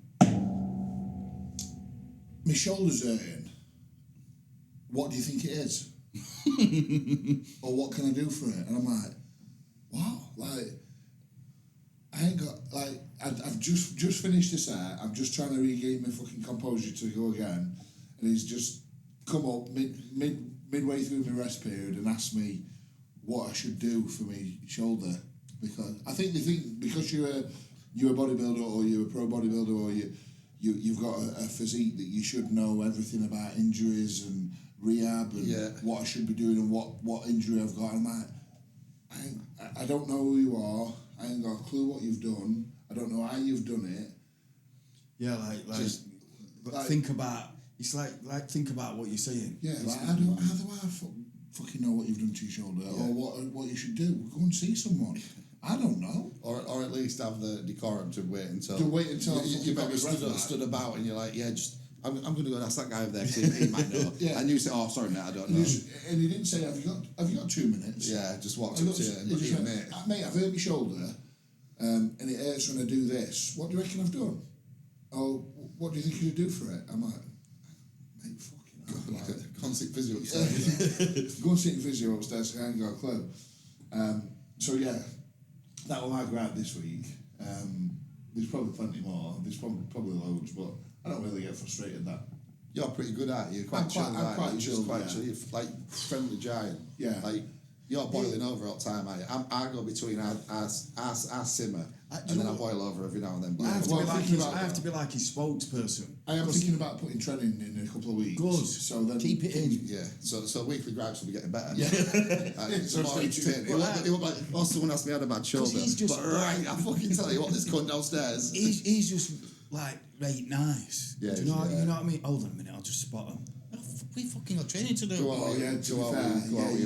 "My shoulder's hurting. What do you think it is? Or what can I do for it?" And I'm like, "Wow, like, I ain't got, like, I've just finished the set, I'm just trying to regain my fucking composure to go again," and he's just come up midway through my rest period and asked me what I should do for my shoulder, because I think they think because you're a bodybuilder or you're a pro bodybuilder or you've got a physique that you should know everything about injuries and rehab and what I should be doing and what injury I've got. And I'm like, I don't know who you are. I ain't got a clue what you've done. I don't know how you've done it. Yeah, like think about. It's like think about what you're saying. Yeah, like how do I fucking know what you've done to your shoulder or what you should do? Go and see someone. I don't know. Or at least have the decorum to wait until you maybe stood about and you're like, yeah, just I'm going to go and ask that guy over there because he might know. And you say, oh, sorry, mate, I don't know. And he didn't say, have you got 2 minutes? Yeah, just walked up to you and looked at mate. Mate, I've hurt my shoulder and it hurts when I do this. What do you reckon I've done? Oh, what do you think you should do for it? I'm like, mate, fucking hell. Go and see physio upstairs. Go and see physio upstairs, I ain't got a clue. So yeah, that was my grab this week. There's probably plenty more. There's probably loads, but I don't really get frustrated that. You're pretty good at it. You're quite chill. I'm quite chill. You're like friendly giant. Yeah. Like you're boiling over all the time. I go between our simmer and then I boil over every now and then. I have to be like his spokesperson. I am thinking about putting training in a couple of weeks. Good. So then Keep it in. Yeah. So weekly grabs will be getting better. Yeah. It's more entertaining. It won't like, oh, someone asked me I had a bad shoulder. But right, I fucking tell you what, this cunt downstairs. He's just like right nice. Yeah. Do you know what I mean? Hold on a minute, I'll just spot him. We fucking got training to do. Go out with your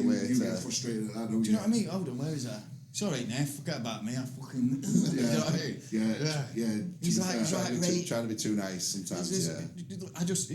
way. You get frustrated at that, don't you? Do you know what I mean? Hold on, where is that? Sorry, Neff, forget about me. I fucking. You know what I mean? Yeah. He's like trying to be too nice sometimes. I just.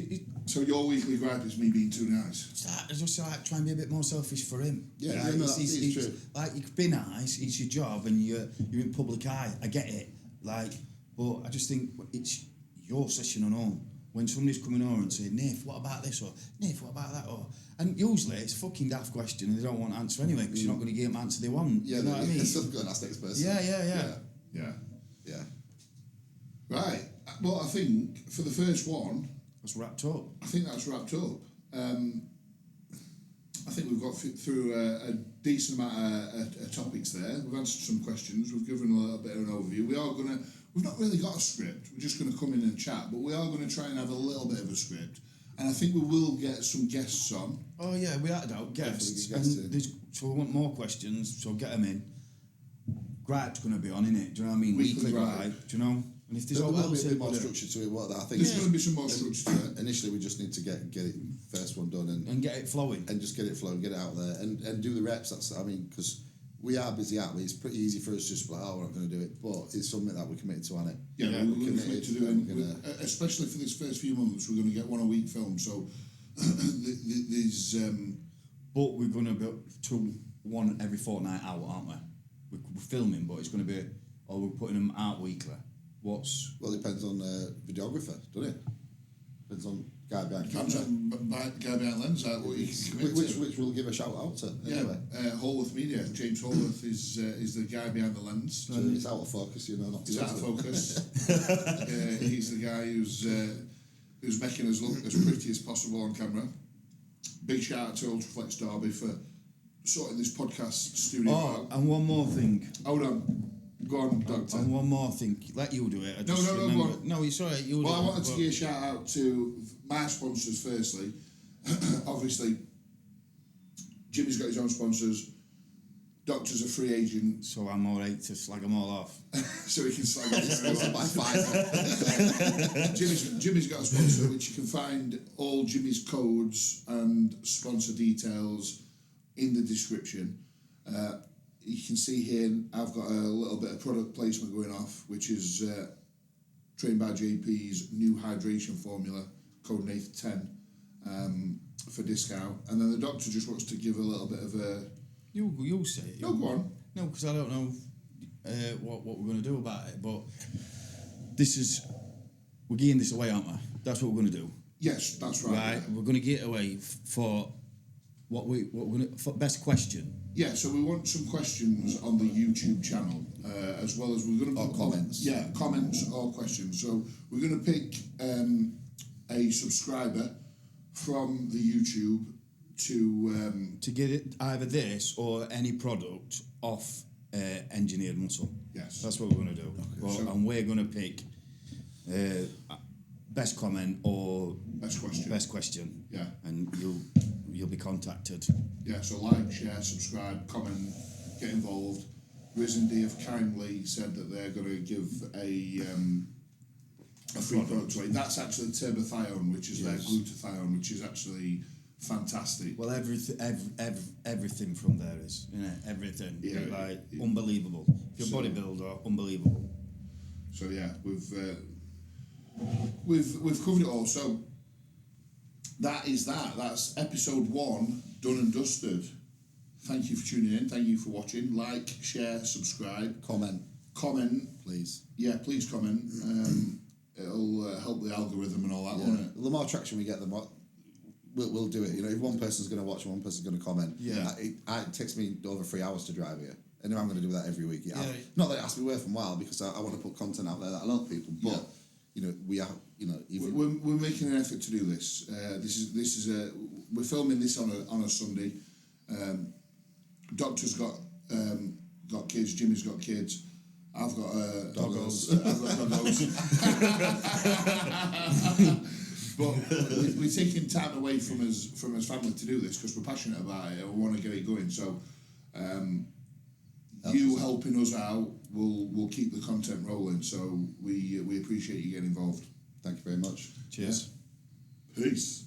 So your weekly gripe is me being too nice. I just like try and be a bit more selfish for him. Yeah, right? it's true. Like you could be nice. It's your job, and you're in public eye. I get it. Like, but I just think it's your session on own. When somebody's coming over and saying, "Nath, what about this?" or "Nath, what about that?" or and usually it's a fucking daft question and they don't want to answer anyway because you're not going to give them the answer they want. Yeah, you know what I mean? So go and ask next person. Yeah. Right. Well, I think for the first one, that's wrapped up. I think that's wrapped up. I think we've got through a decent amount of topics there. We've answered some questions. We've given a little bit of an overview. We've not really got a script. We're just going to come in and chat, but we are going to try and have a little bit of a script. And I think we will get some guests on. Oh yeah, we had out guests. So we want more questions, so get them in. Gripe's going to be on, innit? Do you know what I mean? Weekly gripe. Do you know? And if there's a bit more structure to it, I think there's going to be some more structure to it. Initially, we just need to get it first one done and get it flowing, and just get it flowing, get it out there, and do the reps. Because we are busy at it. It's pretty easy for us just to be like, we're not going to do it, but it's something that we're committed to, isn't it? Yeah, we're committed to doing. Especially for this first few months, we're going to get one a week film. So there's. But we're going to be to one every fortnight out, aren't we? We're filming, but it's going to be, or we're putting them out weekly. Well, it depends on the videographer, doesn't it? Depends on guy behind camera. Guy behind lens, which we'll give a shout out to. Anyway. Holworth Media. James Holworth is the guy behind the lens. So it's out of focus, It's out of focus. He's the guy who's making us look as pretty as possible on camera. Big shout out to Ultraflex Derby for sorting this podcast studio out. And one more thing. Hold on. Go on, Doctor. And one more thing. Let you do it. No, go on. No, it's all right. You I wanted to give a shout out to my sponsors firstly. Obviously, Jimmy's got his own sponsors. Doctor's a free agent. So I'm all right to slag them all off. So he can slag them by 5. Jimmy's got a sponsor, which you can find all Jimmy's codes and sponsor details in the description. You can see here I've got a little bit of product placement going off, which is Trained by JP's new hydration formula, code NATH10, for discount. And then the doctor just wants to give a little bit of a... You'll say it. No, go on. No, because I don't know what we're going to do about it, but we're giving this away, aren't we? That's what we're going to do. Yes, that's right. Right, we're going to give it away for what we're going to, for best question. Yeah, so we want some questions on the YouTube channel, as well as we're going to... Or comments. Yeah, comments or questions. So we're going to pick a subscriber from the YouTube to get it, either this or any product off engineered muscle. Yes. That's what we're going to do. Okay, Well, so- and we're going to pick best comment or best question. Yeah. And you'll be contacted. Yeah, so like, share, subscribe, comment, get involved. Riz and D have kindly said that they're going to give a free product away. That's actually terbithione, which is their glutathione, which is actually fantastic. Well, everything from there is, everything. Yeah. Unbelievable. If you're a bodybuilder, unbelievable. So yeah, we've covered it all. So that's episode 1 done and dusted. Thank you for tuning in. Thank you for watching. Like, share, subscribe, comment, please. Yeah, please comment. It'll help the algorithm and all that, won't it? The more traction we get, the more we'll do it. If one person's going to watch and one person's going to comment, it takes me over 3 hours to drive here. And I'm going to do that every week. Not that it has to be worth a while, because I want to put content out there that'll help people. But we are, we're making an effort to do this. We're filming this on a Sunday. Doctor's got kids. Jimmy's got kids. I've got doggos. I've got doggos. But we're taking time away from his family to do this because we're passionate about it and we want to get it going. So you helping us out will keep the content rolling. So we appreciate you getting involved. Thank you very much. Cheers. Peace.